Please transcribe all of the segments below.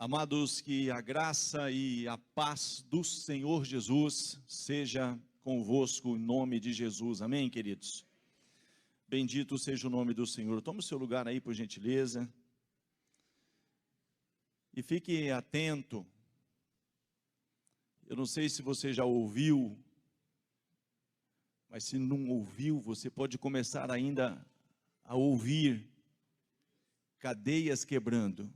Amados, que a graça e a paz do Senhor Jesus seja convosco em nome de Jesus, amém, queridos? Bendito seja o nome do Senhor. Tome o seu lugar aí, por gentileza, e fique atento. Eu não sei se você já ouviu, mas se não ouviu, você pode começar ainda a ouvir cadeias quebrando.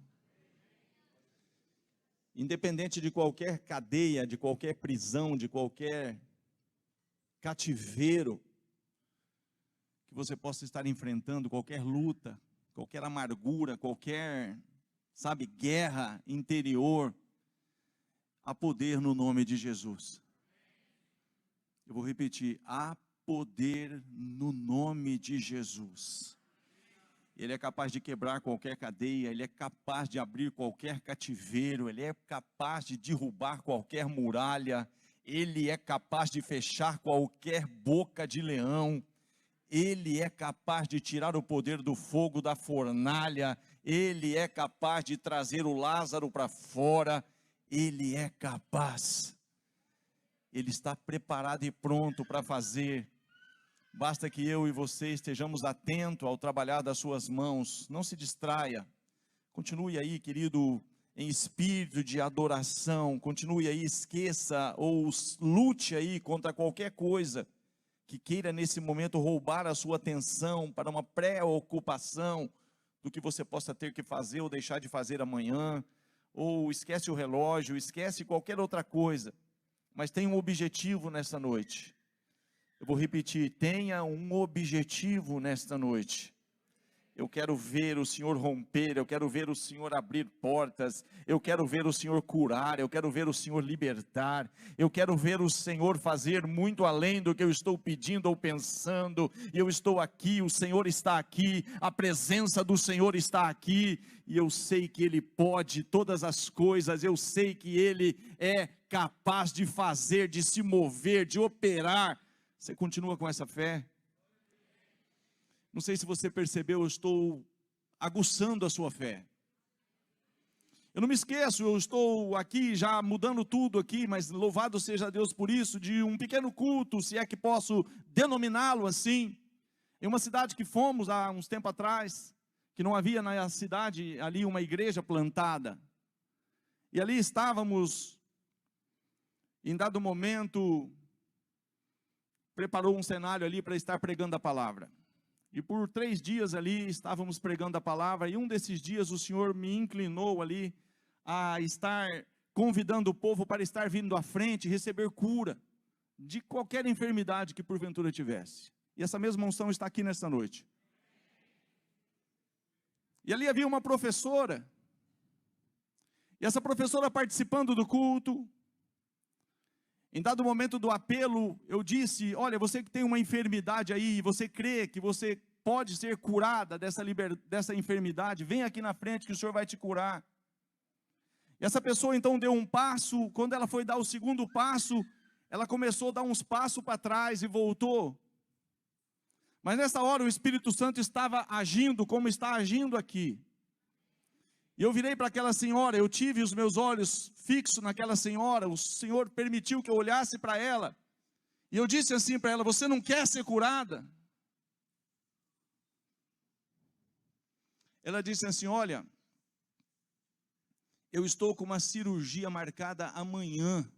Independente de qualquer cadeia, de qualquer prisão, de qualquer cativeiro que você possa estar enfrentando, qualquer luta, qualquer amargura, qualquer, guerra interior, há poder no nome de Jesus. Eu vou repetir, há poder no nome de Jesus. Ele é capaz de quebrar qualquer cadeia, Ele é capaz de abrir qualquer cativeiro, Ele é capaz de derrubar qualquer muralha, Ele é capaz de fechar qualquer boca de leão, Ele é capaz de tirar o poder do fogo da fornalha, Ele é capaz de trazer o Lázaro para fora, Ele é capaz, Ele está preparado e pronto para fazer. Basta que eu e você estejamos atentos ao trabalhar das suas mãos. Não se distraia. Continue aí, querido, em espírito de adoração. Continue aí, esqueça ou lute aí contra qualquer coisa que queira nesse momento roubar a sua atenção para uma preocupação do que você possa ter que fazer ou deixar de fazer amanhã. Ou esquece o relógio, esquece qualquer outra coisa. Mas tem um objetivo nessa noite. Eu vou repetir, tenha um objetivo nesta noite. Eu quero ver o Senhor romper, eu quero ver o Senhor abrir portas, eu quero ver o Senhor curar, eu quero ver o Senhor libertar, eu quero ver o Senhor fazer muito além do que eu estou pedindo ou pensando. Eu estou aqui, o Senhor está aqui, a presença do Senhor está aqui, e eu sei que Ele pode todas as coisas, eu sei que Ele é capaz de fazer, de se mover, de operar. Você continua com essa fé? Não sei se você percebeu, eu estou aguçando a sua fé. Eu não me esqueço, eu estou aqui já mudando tudo aqui, mas louvado seja Deus por isso, de um pequeno culto, se é que posso denominá-lo assim, em uma cidade que fomos há uns tempos atrás, que não havia na cidade ali uma igreja plantada, e ali estávamos, em dado momento, preparou um cenário ali para estar pregando a palavra. E por 3 dias ali estávamos pregando a palavra, e um desses dias o Senhor me inclinou ali a estar convidando o povo para estar vindo à frente e receber cura de qualquer enfermidade que porventura tivesse. E essa mesma unção está aqui nesta noite. E ali havia uma professora, e essa professora participando do culto. Em dado momento do apelo, eu disse, olha, você que tem uma enfermidade aí, você crê que você pode ser curada dessa enfermidade, vem aqui na frente que o Senhor vai te curar. E essa pessoa então deu um passo, quando ela foi dar o segundo passo, ela começou a dar uns passos para trás e voltou. Mas nessa hora o Espírito Santo estava agindo como está agindo aqui. E eu virei para aquela senhora, eu tive os meus olhos fixos naquela senhora, o Senhor permitiu que eu olhasse para ela, e eu disse assim para ela, você não quer ser curada? Ela disse assim, olha, eu estou com uma cirurgia marcada amanhã,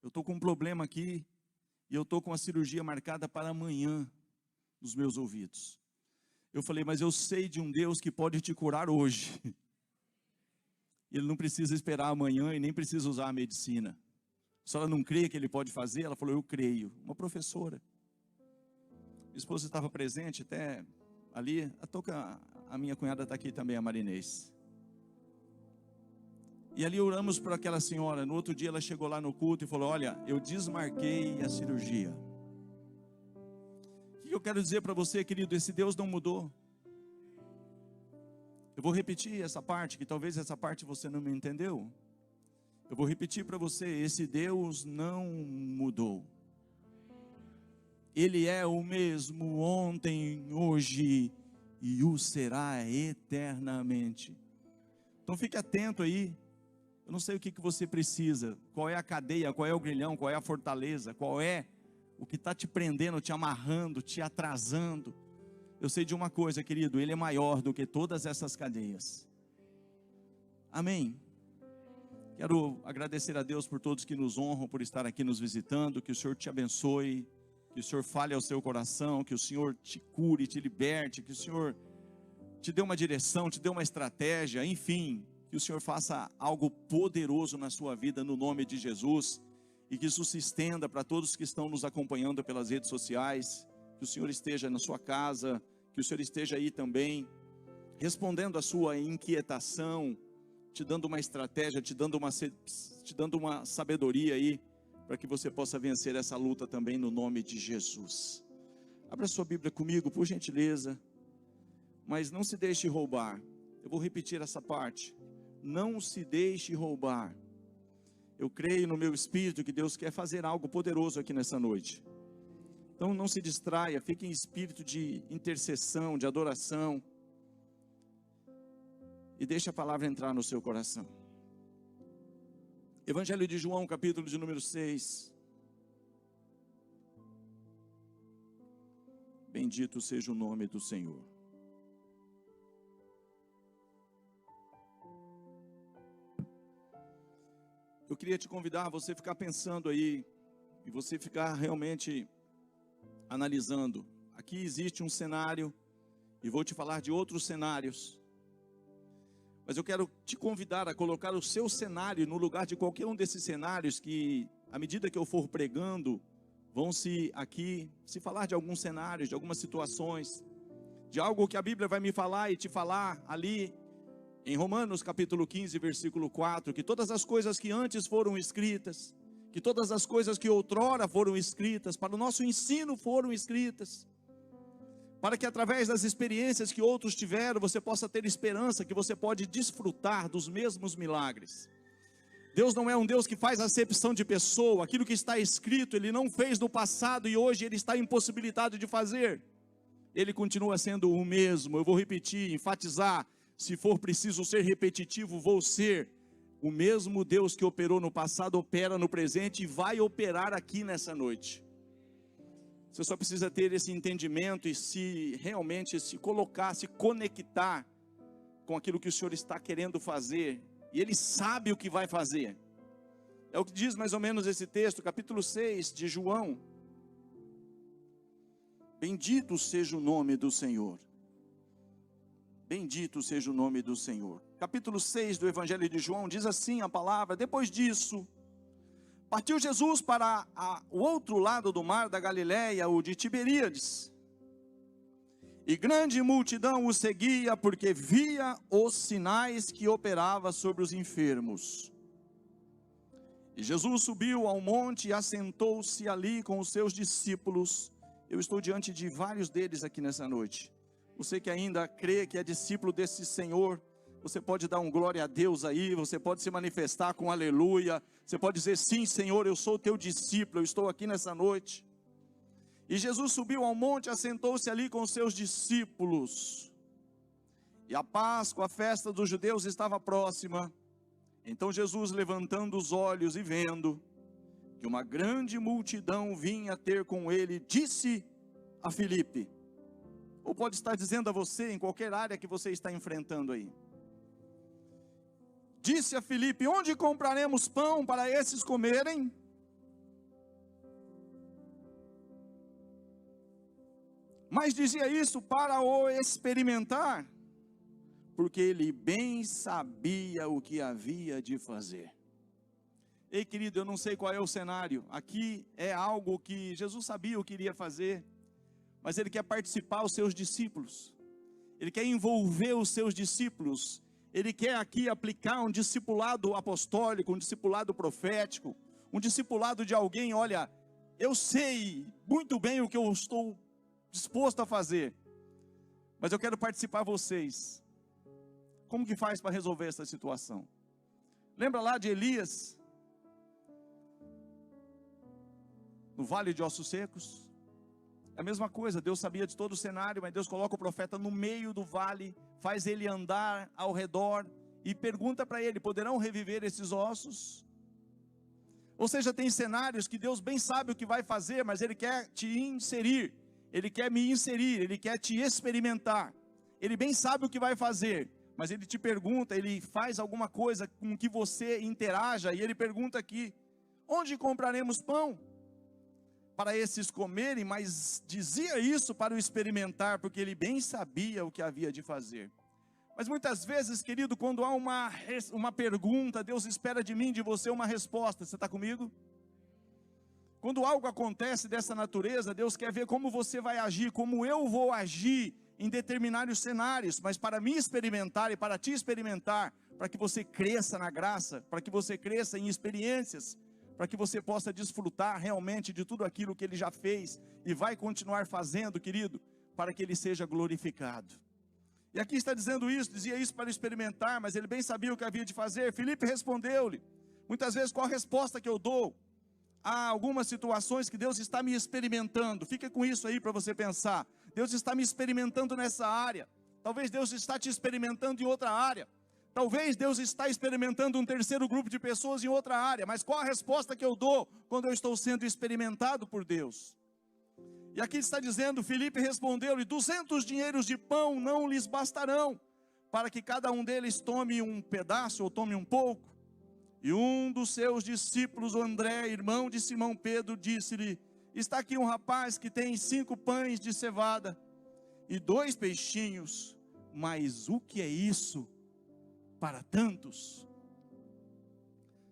eu estou com um problema aqui, e eu estou com a cirurgia marcada para amanhã, nos meus ouvidos. Eu falei, mas eu sei de um Deus que pode te curar hoje. Ele não precisa esperar amanhã e nem precisa usar a medicina. A senhora não crê que Ele pode fazer? Ela falou, eu creio. Uma professora. Minha esposa estava presente até ali. A minha cunhada está aqui também, a Marinês. E ali oramos para aquela senhora. No outro dia ela chegou lá no culto e falou, olha, eu desmarquei a cirurgia. O que eu quero dizer para você, querido, esse Deus não mudou. Eu vou repetir essa parte, que talvez essa parte você não me entendeu. Eu vou repetir para você, esse Deus não mudou. Ele é o mesmo ontem, hoje e o será eternamente. Então fique atento aí. Eu não sei o que você precisa, qual é a cadeia, qual é o grilhão, qual é a fortaleza, qual é o que está te prendendo, te amarrando, te atrasando. Eu sei de uma coisa, querido, Ele é maior do que todas essas cadeias. Amém. Quero agradecer a Deus por todos que nos honram, por estar aqui nos visitando. Que o Senhor te abençoe, que o Senhor fale ao seu coração, que o Senhor te cure, te liberte, que o Senhor te dê uma direção, te dê uma estratégia, enfim, que o Senhor faça algo poderoso na sua vida, no nome de Jesus, e que isso se estenda para todos que estão nos acompanhando pelas redes sociais. Que o Senhor esteja na sua casa, que o Senhor esteja aí também, respondendo a sua inquietação, te dando uma estratégia, te dando uma sabedoria aí, para que você possa vencer essa luta também no nome de Jesus. Abra sua Bíblia comigo, por gentileza, mas não se deixe roubar. Eu vou repetir essa parte. Não se deixe roubar. Eu creio no meu espírito que Deus quer fazer algo poderoso aqui nessa noite. Então não se distraia, fique em espírito de intercessão, de adoração. E deixe a palavra entrar no seu coração. Evangelho de João, capítulo de número 6. Bendito seja o nome do Senhor. Eu queria te convidar a você ficar pensando aí, e você ficar realmente analisando. Aqui existe um cenário, e vou te falar de outros cenários. Mas eu quero te convidar a colocar o seu cenário no lugar de qualquer um desses cenários que, à medida que eu for pregando, vão se falar de alguns cenários, de algumas situações, de algo que a Bíblia vai me falar e te falar ali, em Romanos capítulo 15, versículo 4, que todas as coisas que antes foram escritas, que todas as coisas que outrora foram escritas, para o nosso ensino foram escritas, para que através das experiências que outros tiveram, você possa ter esperança, que você pode desfrutar dos mesmos milagres. Deus não é um Deus que faz acepção de pessoa. Aquilo que está escrito, Ele não fez no passado e hoje Ele está impossibilitado de fazer. Ele continua sendo o mesmo. Eu vou repetir, enfatizar, se for preciso ser repetitivo, vou ser. O mesmo Deus que operou no passado, opera no presente e vai operar aqui nessa noite. Você só precisa ter esse entendimento e realmente se colocar, se conectar com aquilo que o Senhor está querendo fazer. E Ele sabe o que vai fazer. É o que diz mais ou menos esse texto, capítulo 6 de João. Bendito seja o nome do Senhor. Bendito seja o nome do Senhor. Capítulo 6 do Evangelho de João diz assim a palavra: depois disso, partiu Jesus para o outro lado do mar da Galileia, o de Tiberíades. E grande multidão o seguia, porque via os sinais que operava sobre os enfermos. E Jesus subiu ao monte e assentou-se ali com os seus discípulos. Eu estou diante de vários deles aqui nessa noite. Você que ainda crê que é discípulo desse Senhor, você pode dar um glória a Deus aí, você pode se manifestar com aleluia, você pode dizer: sim, Senhor, eu sou teu discípulo, eu estou aqui nessa noite. E Jesus subiu ao monte, assentou-se ali com os seus discípulos. E a Páscoa, a festa dos judeus, estava próxima. Então Jesus, levantando os olhos e vendo que uma grande multidão vinha ter com ele, disse a Filipe, ou pode estar dizendo a você, em qualquer área que você está enfrentando aí. Disse a Filipe: onde compraremos pão para esses comerem? Mas dizia isso para o experimentar, porque ele bem sabia o que havia de fazer. Ei, querido, eu não sei qual é o cenário. Aqui é algo que Jesus sabia o que iria fazer, mas Ele quer participar os seus discípulos. Ele quer envolver os seus discípulos. Ele quer aqui aplicar um discipulado apostólico, um discipulado profético, um discipulado de alguém: olha, eu sei muito bem o que eu estou disposto a fazer, mas eu quero participar vocês. Como que faz para resolver essa situação? Lembra lá de Elias, no vale de ossos secos? É a mesma coisa. Deus sabia de todo o cenário, mas Deus coloca o profeta no meio do vale, faz ele andar ao redor, e pergunta para ele: poderão reviver esses ossos? Ou seja, tem cenários que Deus bem sabe o que vai fazer, mas Ele quer te inserir, Ele quer me inserir, Ele quer te experimentar. Ele bem sabe o que vai fazer, mas Ele te pergunta, Ele faz alguma coisa com que você interaja, e Ele pergunta aqui: onde compraremos pão para esses comerem? Mas dizia isso para o experimentar, porque Ele bem sabia o que havia de fazer. Mas muitas vezes, querido, quando há uma pergunta, Deus espera de mim, de você, uma resposta. Você está comigo? Quando algo acontece dessa natureza, Deus quer ver como você vai agir, como eu vou agir em determinados cenários. Mas para me experimentar e para te experimentar, para que você cresça na graça, para que você cresça em experiências, para que você possa desfrutar realmente de tudo aquilo que Ele já fez e vai continuar fazendo, querido, para que Ele seja glorificado. E aqui está dizendo isso, dizia isso para experimentar, mas ele bem sabia o que havia de fazer. Filipe respondeu-lhe. Muitas vezes, qual a resposta que eu dou? Há algumas situações que Deus está me experimentando. Fica com isso aí para você pensar. Deus está me experimentando nessa área. Talvez Deus está te experimentando em outra área. Talvez Deus está experimentando um terceiro grupo de pessoas em outra área. Mas qual a resposta que eu dou quando eu estou sendo experimentado por Deus? E aqui está dizendo: Filipe respondeu-lhe: 200 dinheiros de pão não lhes bastarão, para que cada um deles tome um pedaço ou tome um pouco. E um dos seus discípulos, o André, irmão de Simão Pedro, disse-lhe: está aqui um rapaz que tem 5 pães de cevada e 2 peixinhos, mas o que é isso para tantos?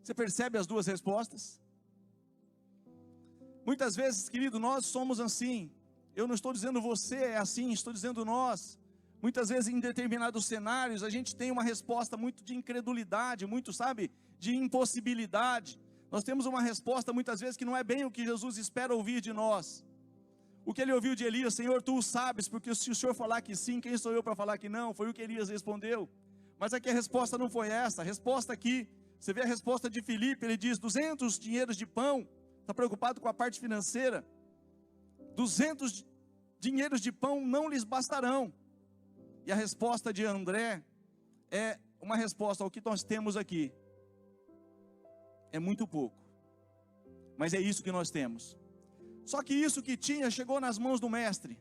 Você percebe as duas respostas? Muitas vezes, querido, nós somos assim. Eu não estou dizendo você é assim, estou dizendo nós. Muitas vezes em determinados cenários a gente tem uma resposta muito de incredulidade, muito, sabe, de impossibilidade. Nós temos uma resposta muitas vezes que não é bem o que Jesus espera ouvir de nós. O que ele ouviu de Elias: Senhor, tu o sabes, porque se o Senhor falar que sim, quem sou eu para falar que não? Foi o que Elias respondeu. Mas aqui a resposta não foi essa. A resposta aqui, você vê a resposta de Filipe, ele diz: 200 dinheiros de pão. Está preocupado com a parte financeira. 200 dinheiros de pão não lhes bastarão. E a resposta de André é uma resposta ao que nós temos aqui. É muito pouco, mas é isso que nós temos. Só que isso que tinha chegou nas mãos do mestre.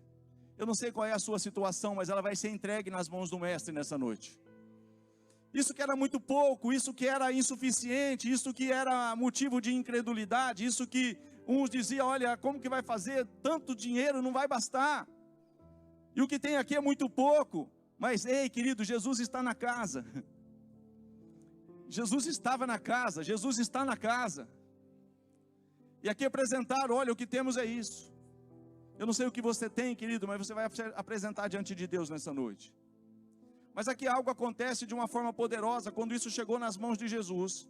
Eu não sei qual é a sua situação, mas ela vai ser entregue nas mãos do mestre nessa noite. Isso que era muito pouco, isso que era insuficiente, isso que era motivo de incredulidade, isso que uns diziam: olha, como que vai fazer? Tanto dinheiro não vai bastar. E o que tem aqui é muito pouco. Mas ei, querido, Jesus está na casa. Jesus estava na casa, Jesus está na casa. E aqui apresentaram: olha, o que temos é isso. Eu não sei o que você tem, querido, mas você vai apresentar diante de Deus nessa noite. Mas aqui algo acontece de uma forma poderosa. Quando isso chegou nas mãos de Jesus,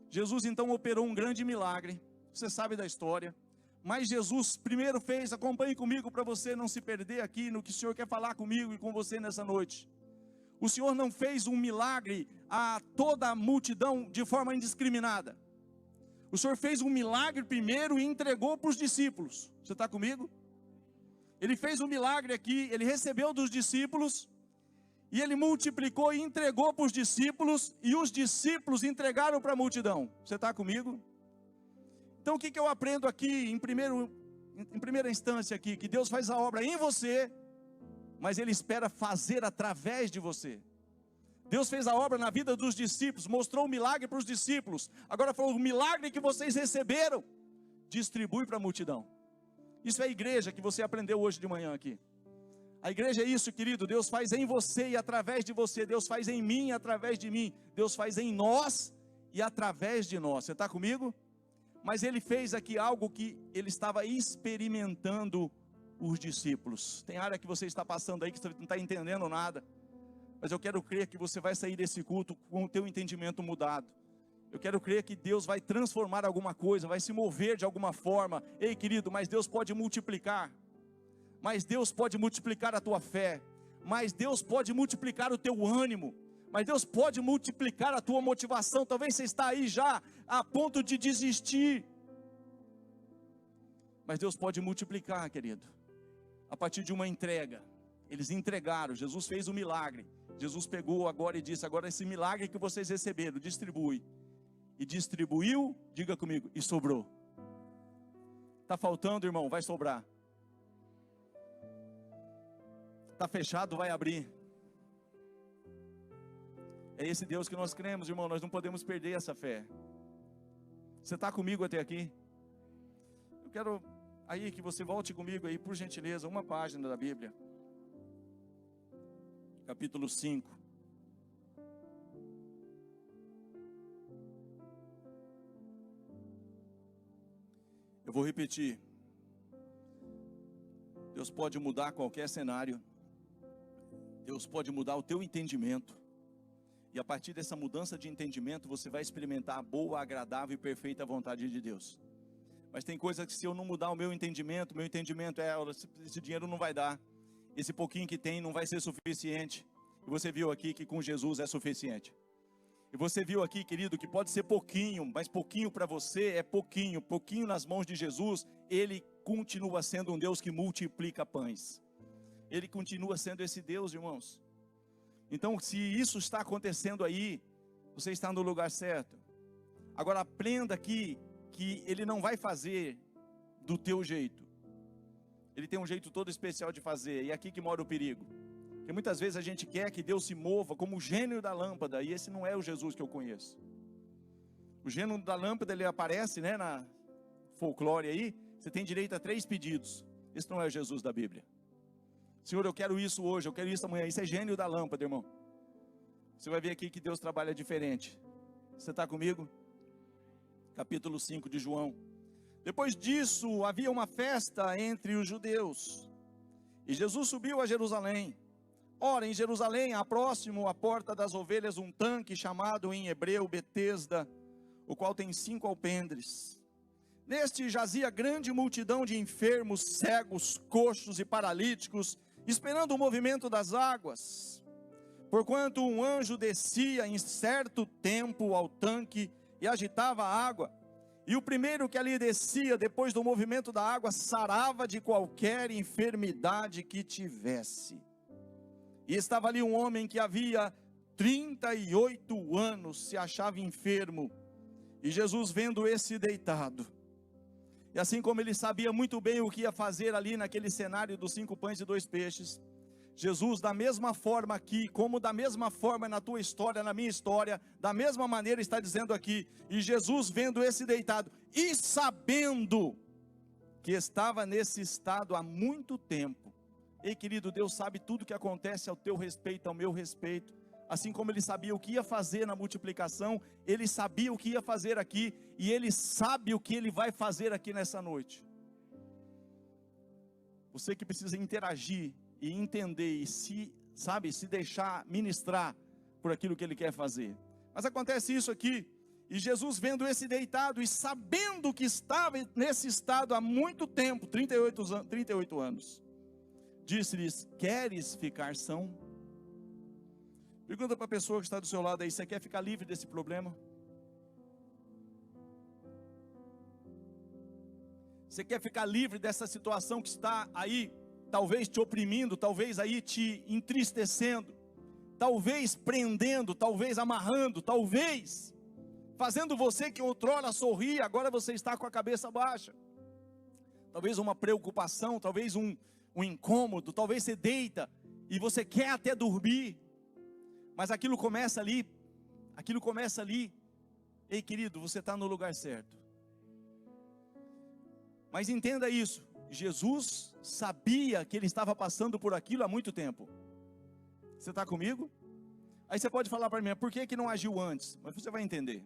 Jesus então operou um grande milagre. Você sabe da história. Mas Jesus primeiro fez, acompanhe comigo para você não se perder aqui no que o Senhor quer falar comigo e com você nessa noite. O Senhor não fez um milagre a toda a multidão de forma indiscriminada. O Senhor fez um milagre primeiro e entregou para os discípulos. Você está comigo? Ele fez um milagre aqui, ele recebeu dos discípulos, e ele multiplicou e entregou para os discípulos, e os discípulos entregaram para a multidão. Você está comigo? Então o que eu aprendo aqui, em primeira instância aqui? Que Deus faz a obra em você, mas Ele espera fazer através de você. Deus fez a obra na vida dos discípulos, mostrou o milagre para os discípulos. Agora falou: o milagre que vocês receberam, distribui para a multidão. Isso é a igreja que você aprendeu hoje de manhã aqui. A igreja é isso, querido. Deus faz em você e através de você. Deus faz em mim e através de mim. Deus faz em nós e através de nós. Você está comigo? Mas Ele fez aqui algo que Ele estava experimentando os discípulos. Tem área que você está passando aí que você não está entendendo nada. Mas eu quero crer que você vai sair desse culto com o teu entendimento mudado. Eu quero crer que Deus vai transformar alguma coisa, vai se mover de alguma forma. Ei, querido, mas Deus pode multiplicar. Mas Deus pode multiplicar a tua fé. Mas Deus pode multiplicar o teu ânimo. Mas Deus pode multiplicar a tua motivação. Talvez você está aí já a ponto de desistir. Mas Deus pode multiplicar, querido, a partir de uma entrega. Eles entregaram, Jesus fez um milagre. Jesus pegou agora e disse: agora esse milagre que vocês receberam, distribui. E distribuiu, diga comigo, e sobrou. Está faltando, irmão, vai sobrar. Está fechado, vai abrir. É esse Deus que nós cremos, irmão, nós não podemos perder essa fé. Você está comigo até aqui? Eu quero aí que você volte comigo aí, por gentileza, uma página da Bíblia. Capítulo 5. Eu vou repetir. Deus pode mudar qualquer cenário. Deus pode mudar o teu entendimento. E a partir dessa mudança de entendimento, você vai experimentar a boa, agradável e perfeita vontade de Deus. Mas tem coisas que se eu não mudar o meu entendimento esse dinheiro não vai dar. Esse pouquinho que tem não vai ser suficiente. E você viu aqui que com Jesus é suficiente. E você viu aqui, querido, que pode ser pouquinho, mas pouquinho para você é pouquinho. Pouquinho nas mãos de Jesus, Ele continua sendo um Deus que multiplica pães. Ele continua sendo esse Deus, irmãos. Então, se isso está acontecendo aí, você está no lugar certo. Agora, aprenda aqui que Ele não vai fazer do teu jeito. Ele tem um jeito todo especial de fazer, e é aqui que mora o perigo. Porque muitas vezes a gente quer que Deus se mova como o gênio da lâmpada, e esse não é o Jesus que eu conheço. O gênio da lâmpada, ele aparece, né, na folclore aí, você tem direito a 3 pedidos. Esse não é o Jesus da Bíblia. Senhor, eu quero isso hoje, eu quero isso amanhã. Isso é gênio da lâmpada, irmão. Você vai ver aqui que Deus trabalha diferente. Você está comigo? Capítulo 5 de João. Depois disso, havia uma festa entre os judeus. E Jesus subiu a Jerusalém. Ora, em Jerusalém, há próximo à porta das ovelhas, um tanque chamado em hebreu Betesda, o qual tem 5 alpendres. Neste jazia grande multidão de enfermos, cegos, coxos e paralíticos, esperando o movimento das águas. Porquanto um anjo descia em certo tempo ao tanque e agitava a água. E o primeiro que ali descia, depois do movimento da água, sarava de qualquer enfermidade que tivesse. E estava ali um homem que havia 38 anos, se achava enfermo. E Jesus, vendo esse deitado, e assim como ele sabia muito bem o que ia fazer ali naquele cenário dos 5 pães e 2 peixes, Jesus, da mesma forma aqui, como da mesma forma na tua história, na minha história, da mesma maneira está dizendo aqui, e Jesus vendo esse deitado, e sabendo que estava nesse estado há muito tempo. Ei, querido, Deus sabe tudo que acontece ao teu respeito, ao meu respeito. Assim como Ele sabia o que ia fazer na multiplicação, Ele sabia o que ia fazer aqui, e Ele sabe o que Ele vai fazer aqui nessa noite. Você que precisa interagir e entender, e se deixar ministrar por aquilo que Ele quer fazer. Mas acontece isso aqui, e Jesus vendo esse deitado, e sabendo que estava nesse estado há muito tempo, 38 anos, disse-lhes: queres ficar são? Pergunta para a pessoa que está do seu lado aí: você quer ficar livre desse problema? Você quer ficar livre dessa situação que está aí, talvez te oprimindo, talvez aí te entristecendo, talvez prendendo, talvez amarrando, talvez fazendo você que outrora sorria, agora você está com a cabeça baixa. Talvez uma preocupação, talvez um incômodo, talvez você deita e você quer até dormir, mas aquilo começa ali. Ei, querido, você está no lugar certo. Mas entenda isso, Jesus sabia que ele estava passando por aquilo há muito tempo. Você está comigo? Aí você pode falar para mim: por que não agiu antes? Mas você vai entender.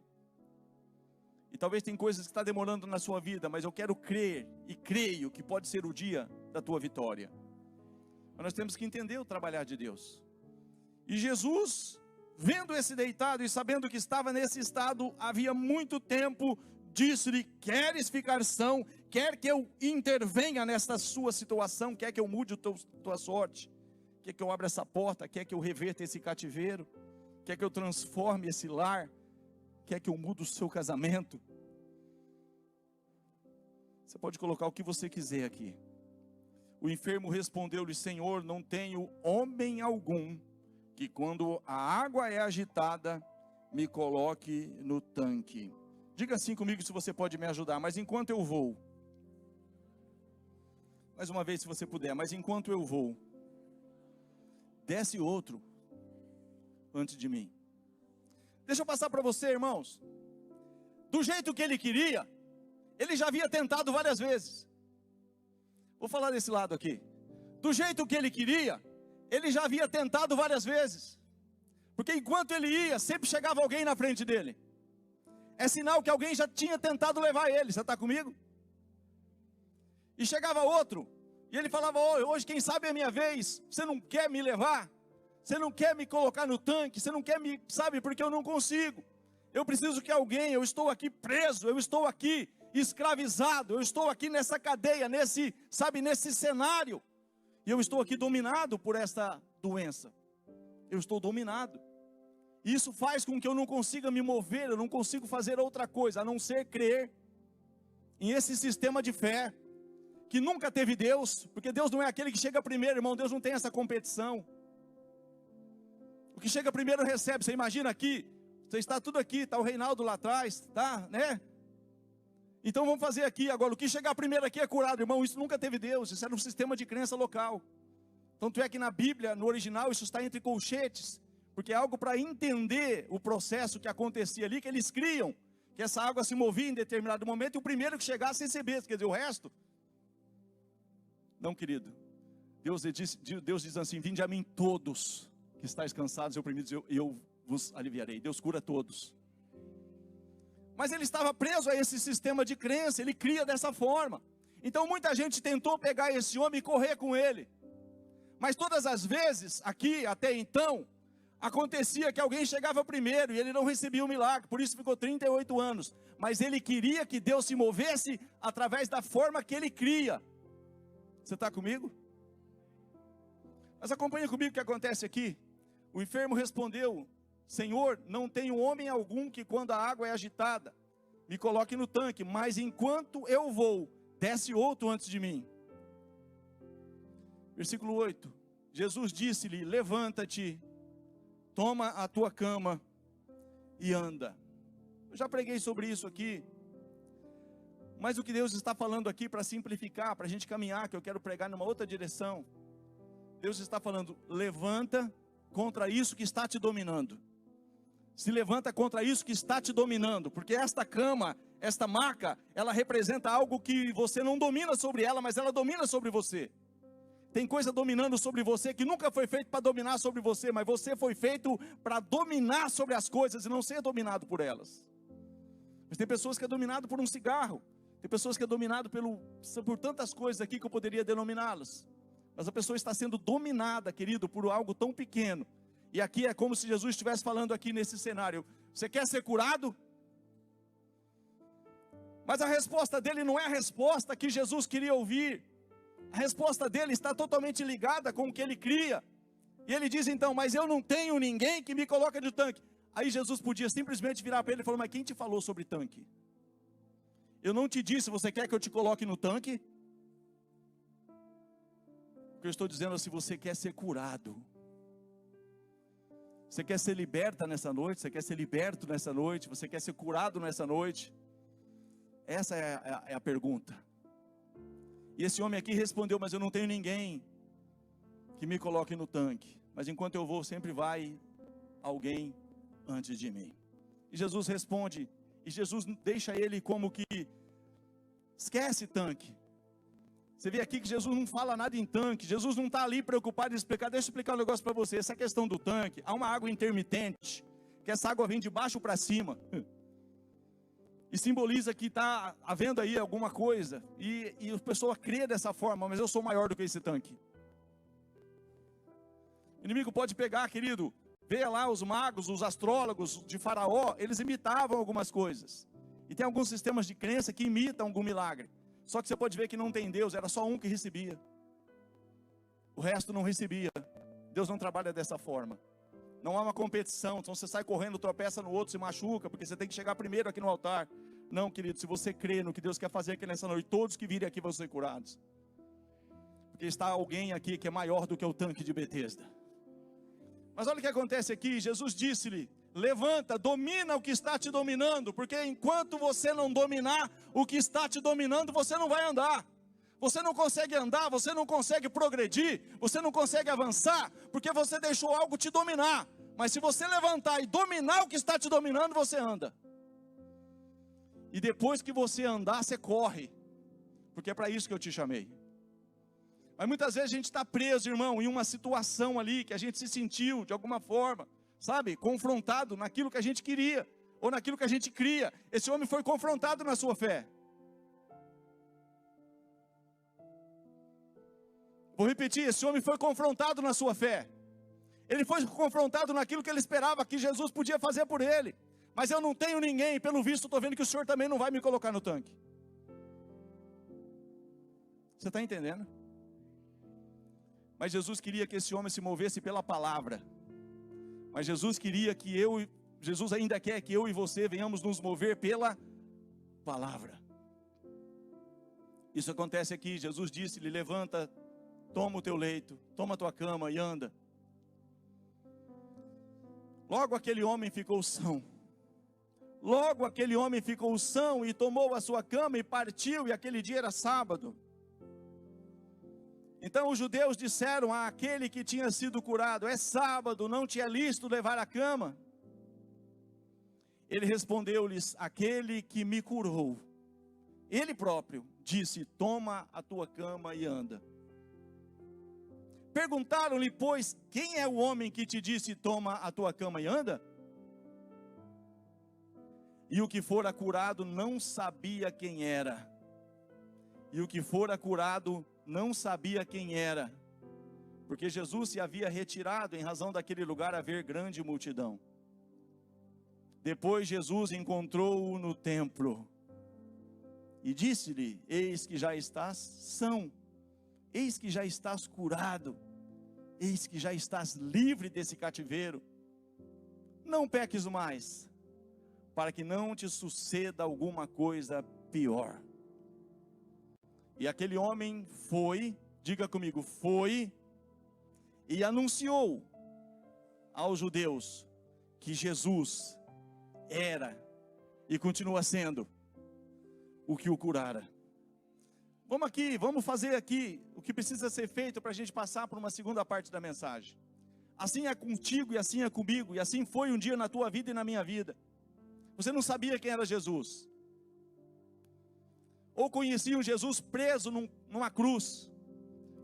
E talvez tem coisas que estão demorando na sua vida, mas eu quero crer, e creio que pode ser o dia da tua vitória. Mas nós temos que entender o trabalhar de Deus. E Jesus, vendo esse deitado e sabendo que estava nesse estado havia muito tempo, disse-lhe: queres ficar são? Quer que eu intervenha nesta sua situação? Quer que eu mude a tua sorte? Quer que eu abra essa porta? Quer que eu reverta esse cativeiro? Quer que eu transforme esse lar? Quer que eu mude o seu casamento? Você pode colocar o que você quiser aqui. O enfermo respondeu-lhe: Senhor, não tenho homem algum que quando a água é agitada, me coloque no tanque. Diga assim comigo se você pode me ajudar. Mas enquanto eu vou. Mais uma vez se você puder. Mas enquanto eu vou. Desce outro antes de mim. Deixa eu passar para você, irmãos. Do jeito que ele queria, ele já havia tentado várias vezes. Vou falar desse lado aqui. Do jeito que ele queria, ele já havia tentado várias vezes. Porque enquanto ele ia, sempre chegava alguém na frente dele. É sinal que alguém já tinha tentado levar ele. Você está comigo? E chegava outro, e ele falava: hoje quem sabe é a minha vez. Você não quer me levar? Você não quer me colocar no tanque? Você não quer me, sabe, porque eu não consigo. Eu preciso que alguém, eu estou aqui preso, eu estou aqui escravizado, eu estou aqui nessa cadeia, nesse cenário. E eu estou aqui dominado por esta doença. Eu estou dominado. Isso faz com que eu não consiga me mover, eu não consigo fazer outra coisa, a não ser crer em esse sistema de fé, que nunca teve Deus, porque Deus não é aquele que chega primeiro, irmão, Deus não tem essa competição. O que chega primeiro recebe. Você imagina aqui, você está tudo aqui, está o Reinaldo lá atrás, tá, né? Então vamos fazer aqui agora, o que chegar primeiro aqui é curado, irmão, isso nunca teve Deus, isso era um sistema de crença local. Tanto é que na Bíblia, no original, isso está entre colchetes, porque é algo para entender o processo que acontecia ali, que eles criam, que essa água se movia em determinado momento, e o primeiro que chegasse recebesse, quer dizer, o resto, não, querido. Deus diz assim: vinde a mim todos, que estáis cansados e oprimidos, eu vos aliviarei. Deus cura todos. Mas ele estava preso a esse sistema de crença, ele cria dessa forma. Então muita gente tentou pegar esse homem e correr com ele. Mas todas as vezes, aqui até então, acontecia que alguém chegava primeiro e ele não recebia o milagre. Por isso ficou 38 anos. Mas ele queria que Deus se movesse através da forma que ele cria. Você está comigo? Mas acompanha comigo o que acontece aqui. O enfermo respondeu: Senhor, não tenho homem algum que quando a água é agitada, me coloque no tanque, mas enquanto eu vou, desce outro antes de mim. Versículo 8, Jesus disse-lhe: levanta-te, toma a tua cama e anda. Eu já preguei sobre isso aqui, mas o que Deus está falando aqui, para simplificar, para a gente caminhar, que eu quero pregar numa outra direção. Deus está falando: levanta contra isso que está te dominando. Se levanta contra isso que está te dominando, porque esta cama, esta maca, ela representa algo que você não domina sobre ela, mas ela domina sobre você. Tem coisa dominando sobre você que nunca foi feito para dominar sobre você, mas você foi feito para dominar sobre as coisas e não ser dominado por elas. Mas tem pessoas que é dominado por um cigarro, tem pessoas que é dominado por tantas coisas aqui que eu poderia denominá-las. Mas a pessoa está sendo dominada, querido, por algo tão pequeno. E aqui é como se Jesus estivesse falando aqui nesse cenário: você quer ser curado? Mas a resposta dele não é a resposta que Jesus queria ouvir. A resposta dele está totalmente ligada com o que ele cria. E ele diz então: mas eu não tenho ninguém que me coloque no tanque. Aí Jesus podia simplesmente virar para ele e falar: mas quem te falou sobre tanque? Eu não te disse, você quer que eu te coloque no tanque? O que eu estou dizendo é: se você quer ser curado, você quer ser liberta nessa noite, você quer ser liberto nessa noite, você quer ser curado nessa noite? Essa é a pergunta. E esse homem aqui respondeu: mas eu não tenho ninguém que me coloque no tanque, mas enquanto eu vou sempre vai alguém antes de mim. E Jesus responde, e Jesus deixa ele como que, esquece tanque. Você vê aqui que Jesus não fala nada em tanque, Jesus não está ali preocupado em explicar. Deixa eu explicar um negócio para você, essa questão do tanque, há uma água intermitente, que essa água vem de baixo para cima, e simboliza que está havendo aí alguma coisa, e a pessoa crê dessa forma: mas eu sou maior do que esse tanque. O inimigo pode pegar, querido, veja lá os magos, os astrólogos de Faraó, eles imitavam algumas coisas, e tem alguns sistemas de crença que imitam algum milagre. Só que você pode ver que não tem Deus, era só um que recebia, o resto não recebia. Deus não trabalha dessa forma. Não há uma competição, então você sai correndo, tropeça no outro, se machuca, porque você tem que chegar primeiro aqui no altar. Não, querido, se você crê no que Deus quer fazer aqui nessa noite, todos que virem aqui vão ser curados. Porque está alguém aqui que é maior do que o tanque de Betesda. Mas olha o que acontece aqui, Jesus disse-lhe: levanta, domina o que está te dominando, porque enquanto você não dominar o que está te dominando, você não vai andar. Você não consegue andar, você não consegue progredir, você não consegue avançar, porque você deixou algo te dominar. Mas se você levantar e dominar o que está te dominando, você anda. E depois que você andar, você corre, porque é para isso que eu te chamei. Mas muitas vezes a gente está preso, irmão, em uma situação ali, que a gente se sentiu de alguma forma, sabe, confrontado naquilo que a gente queria, ou naquilo que a gente cria. Esse homem foi confrontado na sua fé. Vou repetir, esse homem foi confrontado na sua fé. Ele foi confrontado naquilo que ele esperava que Jesus podia fazer por ele. Mas eu não tenho ninguém, pelo visto estou vendo que o Senhor também não vai me colocar no tanque. Você está entendendo? Mas Jesus queria que esse homem se movesse pela palavra. Mas Jesus queria que Jesus ainda quer que eu e você venhamos nos mover pela palavra. Isso acontece aqui. Jesus disse-lhe: levanta, toma o teu leito, toma a tua cama e anda. Logo aquele homem ficou são. Logo aquele homem ficou são e tomou a sua cama e partiu, e aquele dia era sábado. Então os judeus disseram àquele que tinha sido curado: é sábado, não te é lícito levar a cama? Ele respondeu-lhes: aquele que me curou, ele próprio, disse: toma a tua cama e anda. Perguntaram-lhe, pois, quem é o homem que te disse: toma a tua cama e anda? E o que fora curado não sabia quem era. E o que fora curado não sabia quem era, porque Jesus se havia retirado em razão daquele lugar haver grande multidão. Depois Jesus encontrou-o no templo e disse-lhe: eis que já estás são, eis que já estás curado, eis que já estás livre desse cativeiro. Não peques mais, para que não te suceda alguma coisa pior. E aquele homem foi, diga comigo, foi e anunciou aos judeus que Jesus era e continua sendo o que o curara. Vamos fazer aqui o que precisa ser feito para a gente passar por uma segunda parte da mensagem. Assim é contigo e assim é comigo, e assim foi um dia na tua vida e na minha vida. Você não sabia quem era Jesus, ou conheciam Jesus preso numa cruz,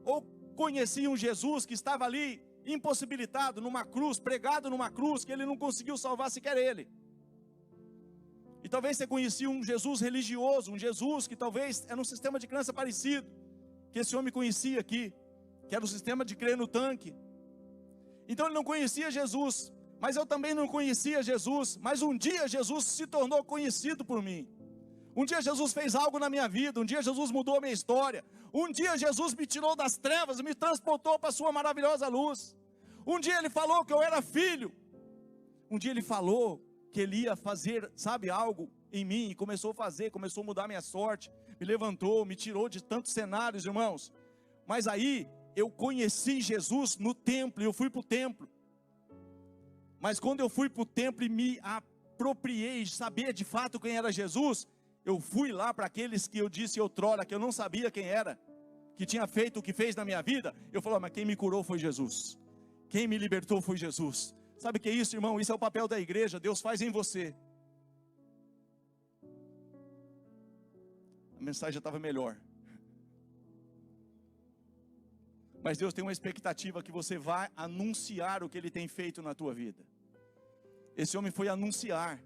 ou conheciam Jesus que estava ali impossibilitado numa cruz, pregado numa cruz, que ele não conseguiu salvar sequer ele. E talvez você conhecia um Jesus religioso, um Jesus que talvez era um sistema de crença parecido, que esse homem conhecia aqui, que era o sistema de crer no tanque. Então ele não conhecia Jesus, mas eu também não conhecia Jesus, mas um dia Jesus se tornou conhecido por mim. Um dia Jesus fez algo na minha vida, um dia Jesus mudou a minha história, um dia Jesus me tirou das trevas e me transportou para a sua maravilhosa luz. Um dia ele falou que eu era filho, um dia ele falou que ele ia fazer, sabe, algo em mim, e começou a fazer, começou a mudar a minha sorte, me levantou, me tirou de tantos cenários, irmãos. Mas aí eu conheci Jesus no templo, eu fui para o templo. Mas quando eu fui para o templo e me apropriei de saber de fato quem era Jesus, eu fui lá para aqueles que eu disse outrora que eu não sabia quem era, que tinha feito o que fez na minha vida. Eu falei: mas quem me curou foi Jesus, quem me libertou foi Jesus. Sabe o que é isso, irmão? Isso é o papel da igreja. Deus faz em você. A mensagem já estava melhor, mas Deus tem uma expectativa que você vai anunciar o que Ele tem feito na tua vida. Esse homem foi anunciar: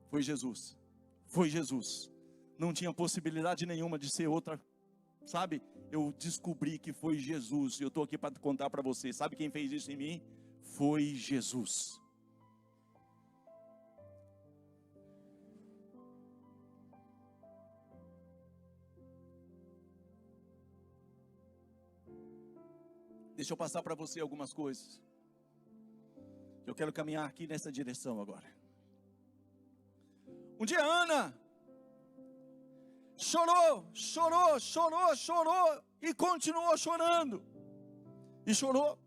foi Jesus, foi Jesus. Não tinha possibilidade nenhuma de ser outra, sabe? Eu descobri que foi Jesus, e eu estou aqui para contar para você. Sabe quem fez isso em mim? Foi Jesus. Deixa eu passar para você algumas coisas. Eu quero caminhar aqui nessa direção agora. Um dia Ana chorou e continuou chorando. E chorou.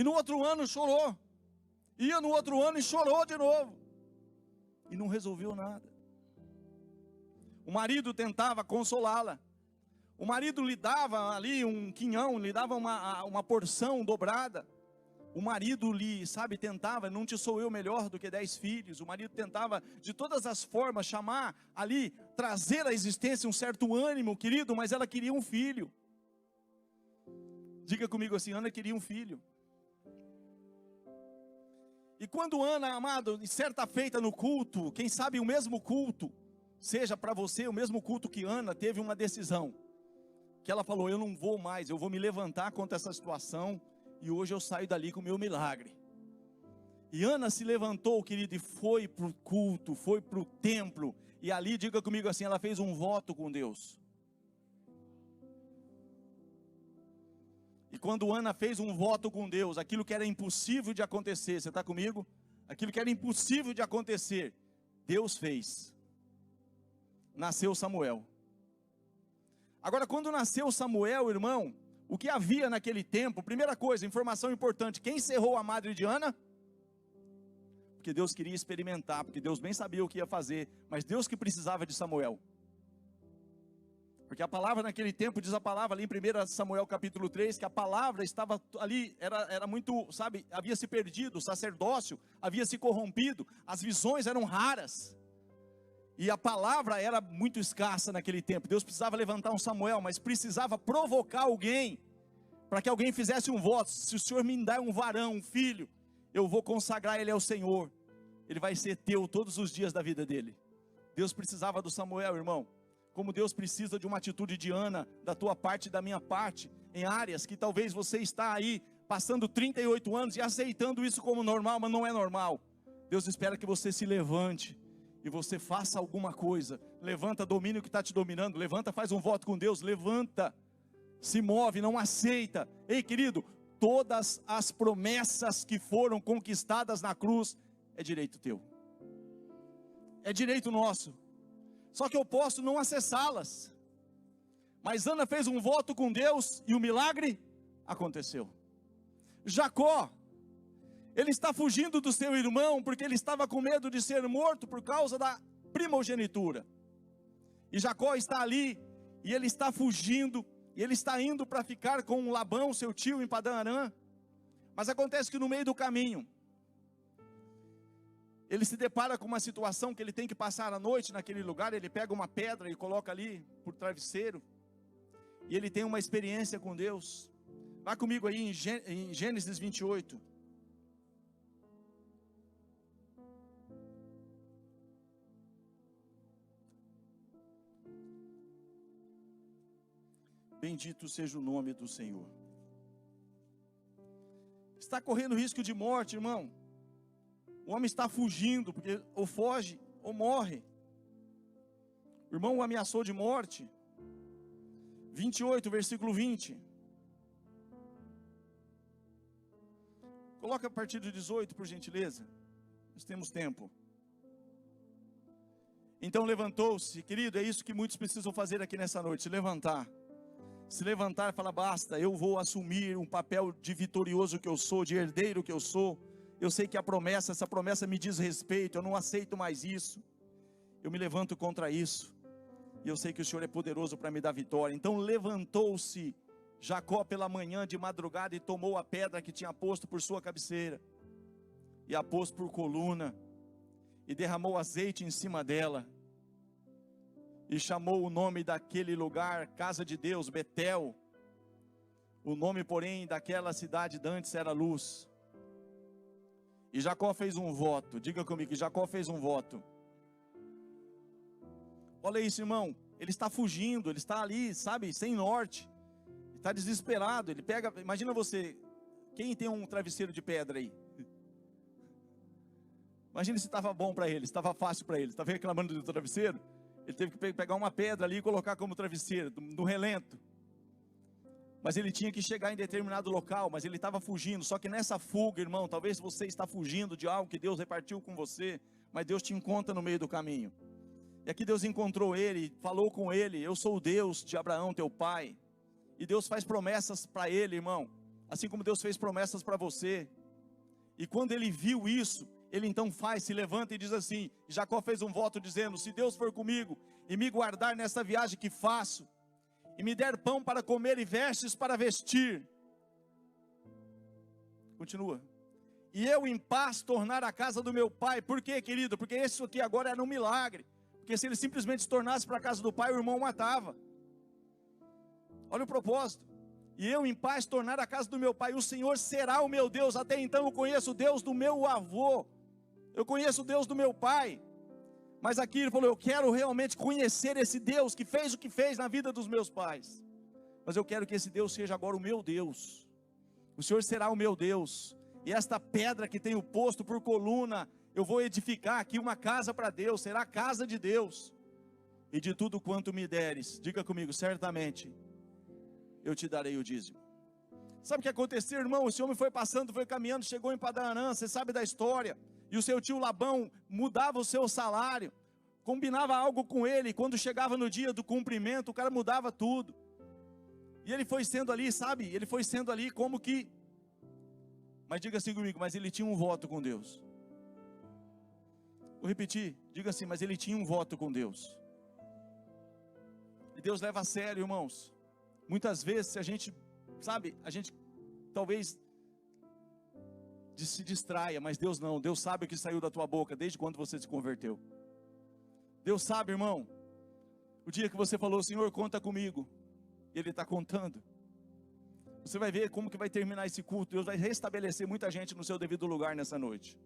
E no outro ano chorou. Ia no outro ano e chorou de novo. E não resolveu nada. O marido tentava consolá-la. O marido lhe dava ali um quinhão, lhe dava uma porção dobrada. O marido lhe, tentava, não te sou eu melhor do que 10 filhos. O marido tentava de todas as formas chamar ali, trazer à existência um certo ânimo, querido, mas ela queria um filho. Diga comigo assim, Ana queria um filho. E quando Ana, amado, certa feita no culto, quem sabe o mesmo culto, seja para você o mesmo culto que Ana, teve uma decisão. Que ela falou, eu não vou mais, eu vou me levantar contra essa situação, e hoje eu saio dali com o meu milagre. E Ana se levantou, querido, e foi para o culto, foi para o templo, e ali, diga comigo assim, ela fez um voto com Deus. E quando Ana fez um voto com Deus, aquilo que era impossível de acontecer, você está comigo? Aquilo que era impossível de acontecer, Deus fez. Nasceu Samuel. Agora, quando nasceu Samuel, irmão, o que havia naquele tempo, primeira coisa, informação importante, quem cerrou a madre de Ana? Porque Deus queria experimentar, porque Deus bem sabia o que ia fazer, mas Deus que precisava de Samuel. Porque a palavra naquele tempo, diz a palavra ali em 1 Samuel capítulo 3, que a palavra estava ali, era muito, havia se perdido, o sacerdócio havia se corrompido, as visões eram raras. E a palavra era muito escassa naquele tempo. Deus precisava levantar um Samuel, mas precisava provocar alguém, para que alguém fizesse um voto. Se o Senhor me dá um varão, um filho, eu vou consagrar ele ao Senhor. Ele vai ser teu todos os dias da vida dele. Deus precisava do Samuel, irmão. Como Deus precisa de uma atitude de Ana, da tua parte e da minha parte, em áreas que talvez você está aí, passando 38 anos e aceitando isso como normal, mas não é normal. Deus espera que você se levante e você faça alguma coisa. Levanta, domine o que está te dominando. Levanta, faz um voto com Deus. Levanta, se move, não aceita. Ei, querido, todas as promessas que foram conquistadas na cruz, é direito teu. É direito nosso. Só que eu posso não acessá-las. Mas Ana fez um voto com Deus e o milagre aconteceu. Jacó, ele está fugindo do seu irmão porque ele estava com medo de ser morto por causa da primogenitura. E Jacó está ali e ele está fugindo e ele está indo para ficar com Labão, seu tio, em Padã Arã. Mas acontece que no meio do caminho ele se depara com uma situação que ele tem que passar a noite naquele lugar. Ele pega uma pedra e coloca ali por travesseiro. E ele tem uma experiência com Deus. Vá comigo aí em Gênesis 28. Bendito seja o nome do Senhor. Está correndo risco de morte, irmão. O homem está fugindo, porque ou foge ou morre. O irmão o ameaçou de morte. 28, versículo 20. Coloca a partir do 18, por gentileza. Nós temos tempo. Então levantou-se, querido, é isso que muitos precisam fazer aqui nessa noite, se levantar. Se levantar e falar, basta, eu vou assumir um papel de vitorioso que eu sou, de herdeiro que eu sou. Eu sei que essa promessa me diz respeito, eu não aceito mais isso. Eu me levanto contra isso. E eu sei que o Senhor é poderoso para me dar vitória. Então levantou-se Jacó pela manhã de madrugada e tomou a pedra que tinha posto por sua cabeceira. E a pôs por coluna. E derramou azeite em cima dela. E chamou o nome daquele lugar, Casa de Deus, Betel. O nome, porém, daquela cidade dantes era Luz. E Jacó fez um voto. Diga comigo, Jacó fez um voto. Olha isso, irmão. Ele está fugindo, ele está ali, sem norte. Ele está desesperado. Ele pega, imagina você, quem tem um travesseiro de pedra aí? Imagina se estava bom para ele, se estava fácil para ele. Estava reclamando do travesseiro? Ele teve que pegar uma pedra ali e colocar como travesseiro, no relento. Mas ele tinha que chegar em determinado local, mas ele estava fugindo. Só que nessa fuga, irmão, talvez você está fugindo de algo que Deus repartiu com você, mas Deus te encontra no meio do caminho. E aqui Deus encontrou ele, falou com ele, eu sou o Deus de Abraão, teu pai. E Deus faz promessas para ele, irmão. assim como Deus fez promessas para você. E quando ele viu isso, ele então se levanta e diz assim, Jacó fez um voto dizendo, se Deus for comigo e me guardar nessa viagem que faço, e me der pão para comer e vestes para vestir. Continua. E eu em paz tornar a casa do meu pai. Por quê, querido? Porque isso aqui agora era um milagre. Porque se ele simplesmente se tornasse para a casa do pai, o irmão matava. Olha o propósito. E eu em paz tornar a casa do meu pai. O Senhor será o meu Deus. Até então eu conheço o Deus do meu avô. Eu conheço o Deus do meu pai. Mas aqui ele falou, eu quero realmente conhecer esse Deus que fez o que fez na vida dos meus pais. Mas eu quero que esse Deus seja agora o meu Deus. O Senhor será o meu Deus. E esta pedra que tenho posto por coluna, eu vou edificar aqui uma casa para Deus. Será a casa de Deus. E de tudo quanto me deres, diga comigo, certamente eu te darei o dízimo. Sabe o que aconteceu, irmão? Esse homem foi passando, foi caminhando, chegou em Padan-Aram, você sabe da história. E o seu tio Labão mudava o seu salário, combinava algo com ele, quando chegava no dia do cumprimento, o cara mudava tudo. E ele foi sendo ali, sabe? Ele foi sendo ali como que... Mas diga assim comigo, mas ele tinha um voto com Deus. Vou repetir, diga assim, mas ele tinha um voto com Deus. E Deus leva a sério, irmãos. Muitas vezes, a gente, sabe, a gente talvez se distraia, mas Deus não. Deus sabe o que saiu da tua boca desde quando você se converteu. Deus sabe, irmão, o dia que você falou, Senhor, conta comigo, e Ele está contando. Você vai ver como que vai terminar esse culto. Deus vai restabelecer muita gente no seu devido lugar nessa noite.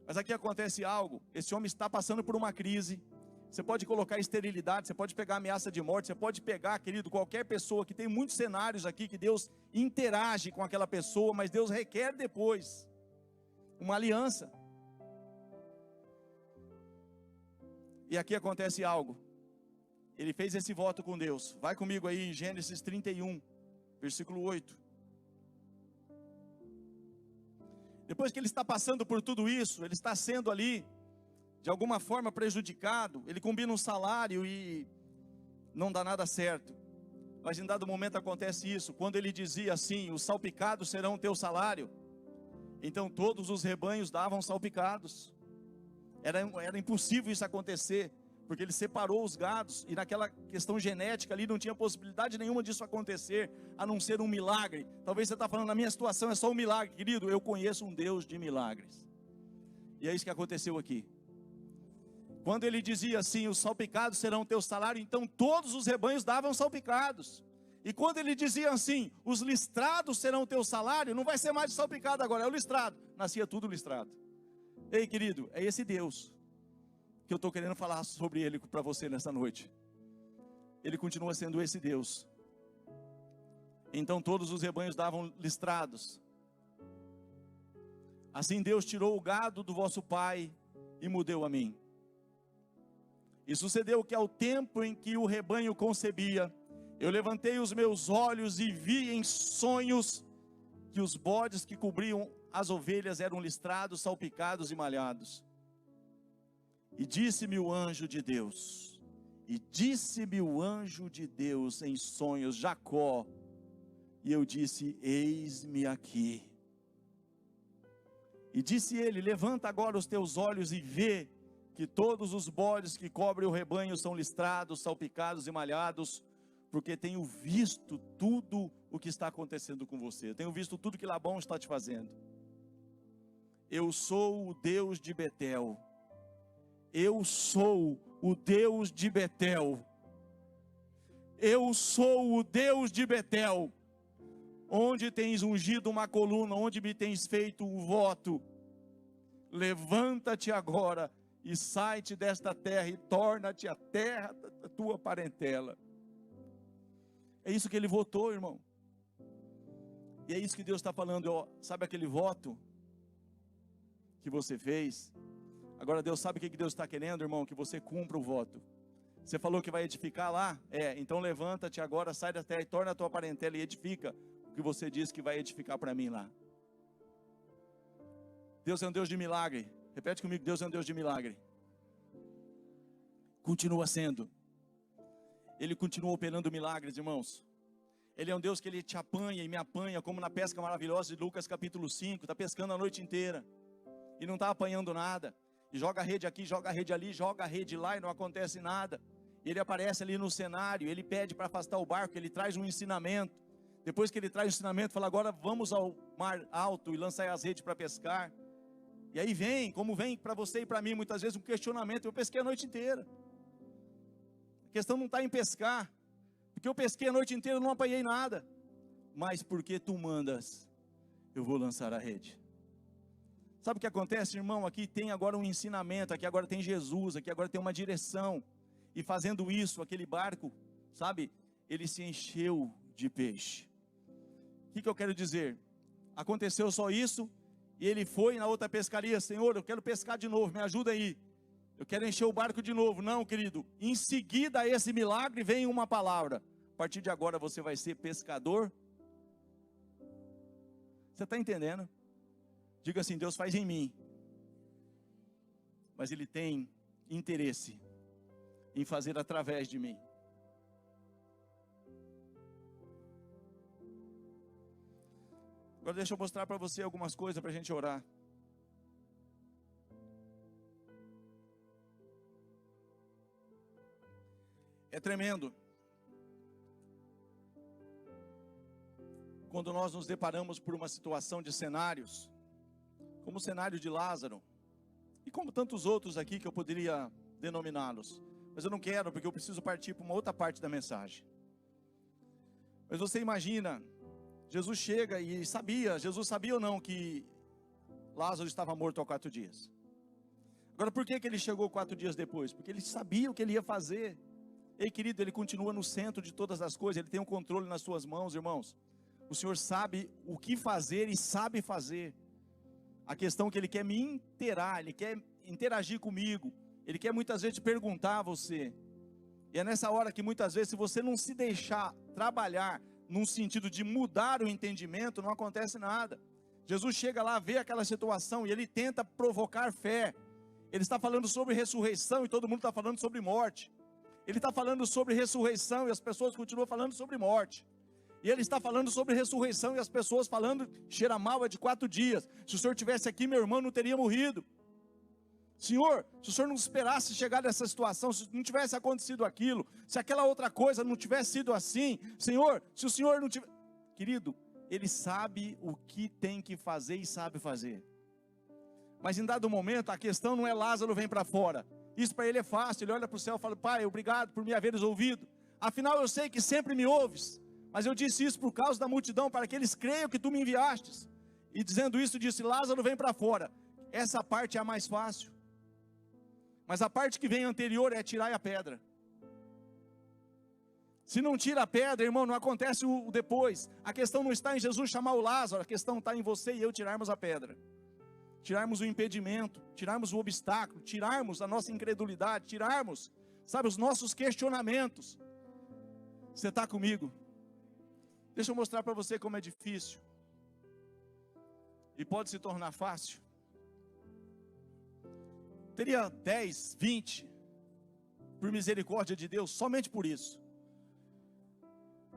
Mas aqui acontece algo. Esse homem está passando por uma crise. Você pode colocar esterilidade, você pode pegar ameaça de morte, você pode pegar, querido, qualquer pessoa, que tem muitos cenários aqui que Deus interage com aquela pessoa, mas Deus requer depois uma aliança. E aqui acontece algo. Ele fez esse voto com Deus. Vai comigo aí em Gênesis 31, versículo 8. Depois que ele está passando por tudo isso, ele está sendo ali de alguma forma prejudicado, ele combina um salário e não dá nada certo. Mas em dado momento acontece isso, quando ele dizia assim, os salpicados serão o teu salário, então todos os rebanhos davam salpicados. Era impossível isso acontecer, porque ele separou os gados, e naquela questão genética ali não tinha possibilidade nenhuma disso acontecer, a não ser um milagre. Talvez você está falando, na minha situação é só um milagre. Querido, eu conheço um Deus de milagres. E é isso que aconteceu aqui. Quando ele dizia assim, os salpicados serão o teu salário, então todos os rebanhos davam salpicados. E quando ele dizia assim, os listrados serão o teu salário, não vai ser mais o salpicado agora, é o listrado. Nascia tudo listrado. Ei, querido, é esse Deus que eu estou querendo falar sobre ele para você nessa noite. Ele continua sendo esse Deus. Então todos os rebanhos davam listrados. Assim Deus tirou o gado do vosso pai e mudou a mim. E sucedeu que ao tempo em que o rebanho concebia, eu levantei os meus olhos e vi em sonhos que os bodes que cobriam as ovelhas eram listrados, salpicados e malhados. E disse-me o anjo de Deus, em sonhos, Jacó. E eu disse, eis-me aqui. E disse ele, levanta agora os teus olhos e vê que todos os bodes que cobrem o rebanho são listrados, salpicados e malhados, porque tenho visto tudo o que está acontecendo com você. Tenho visto tudo que Labão está te fazendo. Eu sou o Deus de Betel. Eu sou o Deus de Betel. Eu sou o Deus de Betel. Onde tens ungido uma coluna, onde me tens feito um voto. Levanta-te agora e sai-te desta terra e torna-te a terra da tua parentela. É isso que ele votou, irmão. E é isso que Deus está falando, ó, sabe aquele voto que você fez? Agora Deus sabe o que Deus está querendo, irmão? Que você cumpra o voto. Você falou que vai edificar lá? Então levanta-te agora, sai da terra e torna a tua parentela e edifica o que você disse que vai edificar para mim lá. Deus é um Deus de milagre. Repete comigo, Deus é um Deus de milagre. Continua sendo. Ele continua operando milagres, irmãos. Ele é um Deus que Ele te apanha e me apanha, como na pesca maravilhosa de Lucas capítulo 5, está pescando a noite inteira, e não está apanhando nada, e joga a rede aqui, joga a rede ali, joga a rede lá, e não acontece nada. Ele aparece ali no cenário, ele pede para afastar o barco, ele traz um ensinamento. Depois que ele traz o ensinamento, fala, agora vamos ao mar alto e lançar as redes para pescar. E aí vem, como vem para você e para mim, muitas vezes um questionamento, eu pesquei a noite inteira. A questão não está em pescar, porque eu pesquei a noite inteira e não apanhei nada. Mas porque tu mandas, eu vou lançar a rede. Sabe o que acontece, irmão? Aqui tem agora um ensinamento, aqui agora tem Jesus, aqui agora tem uma direção. E fazendo isso, aquele barco, sabe, ele se encheu de peixe. O que eu quero dizer? Aconteceu só isso, e ele foi na outra pescaria, Senhor, eu quero pescar de novo, me ajuda aí. Eu quero encher o barco de novo. Não, querido, em seguida a esse milagre vem uma palavra. A partir de agora você vai ser pescador. Você está entendendo? Diga assim, Deus faz em mim. Mas Ele tem interesse em fazer através de mim. Agora deixa eu mostrar para você algumas coisas para a gente orar. É tremendo quando nós nos deparamos por uma situação de cenários, como o cenário de Lázaro, e como tantos outros aqui que eu poderia denominá-los, mas eu não quero, porque eu preciso partir para uma outra parte da mensagem. Mas você imagina, Jesus chega e Jesus sabia ou não que Lázaro estava morto há 4 dias? Agora por que ele chegou 4 dias depois? Porque ele sabia o que ele ia fazer. Ei, querido, Ele continua no centro de todas as coisas, Ele tem um controle nas suas mãos, irmãos. O Senhor sabe o que fazer e sabe fazer. A questão é que Ele quer me inteirar, Ele quer interagir comigo, Ele quer muitas vezes perguntar a você. E é nessa hora que muitas vezes, se você não se deixar trabalhar num sentido de mudar o entendimento, não acontece nada. Jesus chega lá, vê aquela situação e Ele tenta provocar fé. Ele está falando sobre ressurreição e todo mundo está falando sobre morte. Ele está falando sobre ressurreição e as pessoas continuam falando sobre morte. E ele está falando sobre ressurreição e as pessoas falando, cheira mal, é de 4 dias. Se o Senhor estivesse aqui, meu irmão não teria morrido. Senhor, se o Senhor não esperasse chegar nessa situação, se não tivesse acontecido aquilo, se aquela outra coisa não tivesse sido assim, Senhor, se o Senhor não tivesse... Querido, Ele sabe o que tem que fazer e sabe fazer. Mas em dado momento, a questão não é Lázaro vem para fora. Isso para ele é fácil, ele olha para o céu e fala, Pai, obrigado por me haveres ouvido. Afinal eu sei que sempre me ouves, mas eu disse isso por causa da multidão, para que eles creiam que tu me enviastes. E dizendo isso, disse, Lázaro vem para fora. Essa parte é a mais fácil. Mas a parte que vem anterior é tirar a pedra. Se não tira a pedra, irmão, não acontece o depois. A questão não está em Jesus chamar o Lázaro, a questão está em você e eu tirarmos a pedra. Tirarmos o impedimento, tirarmos o obstáculo, tirarmos a nossa incredulidade, tirarmos, sabe, os nossos questionamentos. Você está comigo? Deixa eu mostrar para você como é difícil. E pode se tornar fácil. Teria 10, 20, por misericórdia de Deus, somente por isso,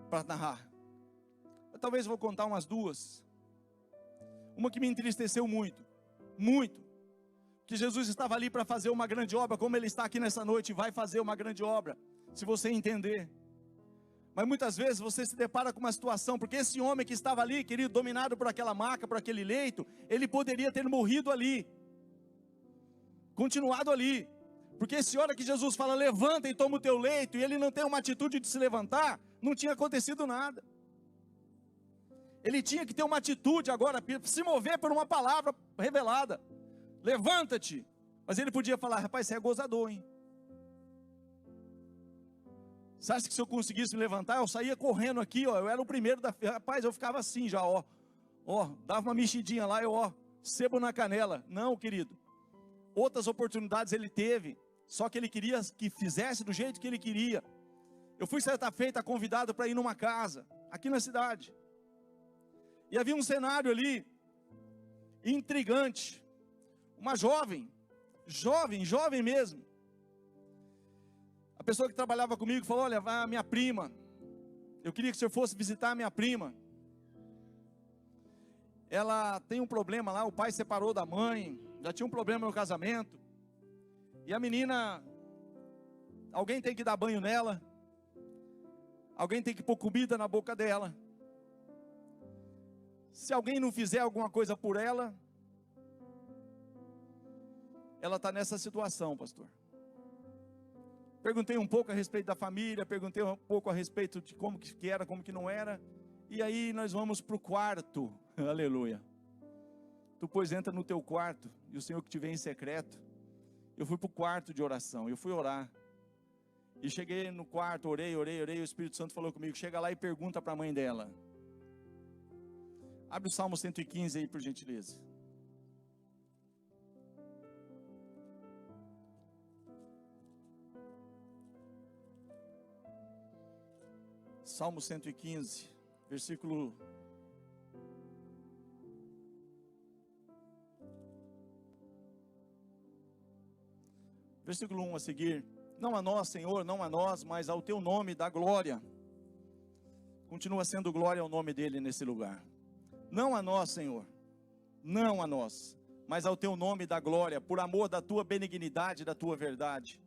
para narrar. Eu talvez vou contar umas 2. Uma que me entristeceu muito. Muito, que Jesus estava ali para fazer uma grande obra, como Ele está aqui nessa noite, vai fazer uma grande obra, se você entender. Mas muitas vezes você se depara com uma situação, porque esse homem que estava ali, querido, dominado por aquela maca, por aquele leito, ele poderia ter morrido ali, continuado ali, porque se hora que Jesus fala, levanta e toma o teu leito, e ele não tem uma atitude de se levantar, não tinha acontecido nada. Ele tinha que ter uma atitude agora, se mover por uma palavra revelada. Levanta-te. Mas ele podia falar, rapaz, você é gozador, hein? Você acha que se eu conseguisse me levantar, eu saía correndo aqui, ó, eu era o primeiro da... Rapaz, eu ficava assim já, ó, dava uma mexidinha lá, sebo na canela. Não, querido. Outras oportunidades ele teve, só que ele queria que fizesse do jeito que ele queria. Eu fui certa feita convidado para ir numa casa, aqui na cidade. E havia um cenário ali, intrigante. Uma jovem mesmo. A pessoa que trabalhava comigo falou, olha, vai a minha prima. Eu queria que o senhor fosse visitar a minha prima. Ela tem um problema lá, o pai separou da mãe, já tinha um problema no casamento. E a menina, alguém tem que dar banho nela, alguém tem que pôr comida na boca dela. Se alguém não fizer alguma coisa por ela, ela está nessa situação, pastor. Perguntei um pouco a respeito da família, perguntei um pouco a respeito de como que era, como que não era. E aí nós vamos para o quarto, aleluia. Tu pois entra no teu quarto, e o Senhor que te vê em secreto. Eu fui para o quarto de oração, eu fui orar. E cheguei no quarto, orei, o Espírito Santo falou comigo, chega lá e pergunta para a mãe dela. Abre o Salmo 115 aí, por gentileza. Salmo 115, versículo 1 a seguir. Não a nós, Senhor, não a nós, mas ao teu nome dá glória. Continua sendo glória ao nome dele nesse lugar. Não a nós, Senhor, não a nós, mas ao teu nome dá glória, por amor da tua benignidade, da tua verdade.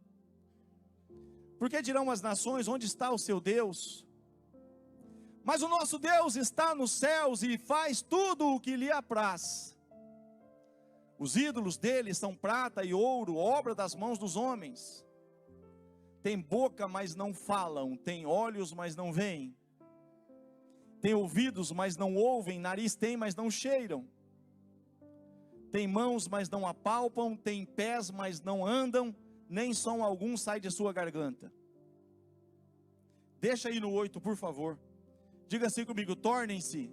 Porque dirão as nações, onde está o seu Deus? Mas o nosso Deus está nos céus e faz tudo o que lhe apraz. Os ídolos dele são prata e ouro, obra das mãos dos homens. Tem boca, mas não falam, tem olhos, mas não veem. Tem ouvidos, mas não ouvem, nariz tem, mas não cheiram. Tem mãos, mas não apalpam, tem pés, mas não andam, nem som algum sai de sua garganta. Deixa aí no 8, por favor. Diga assim comigo, tornem-se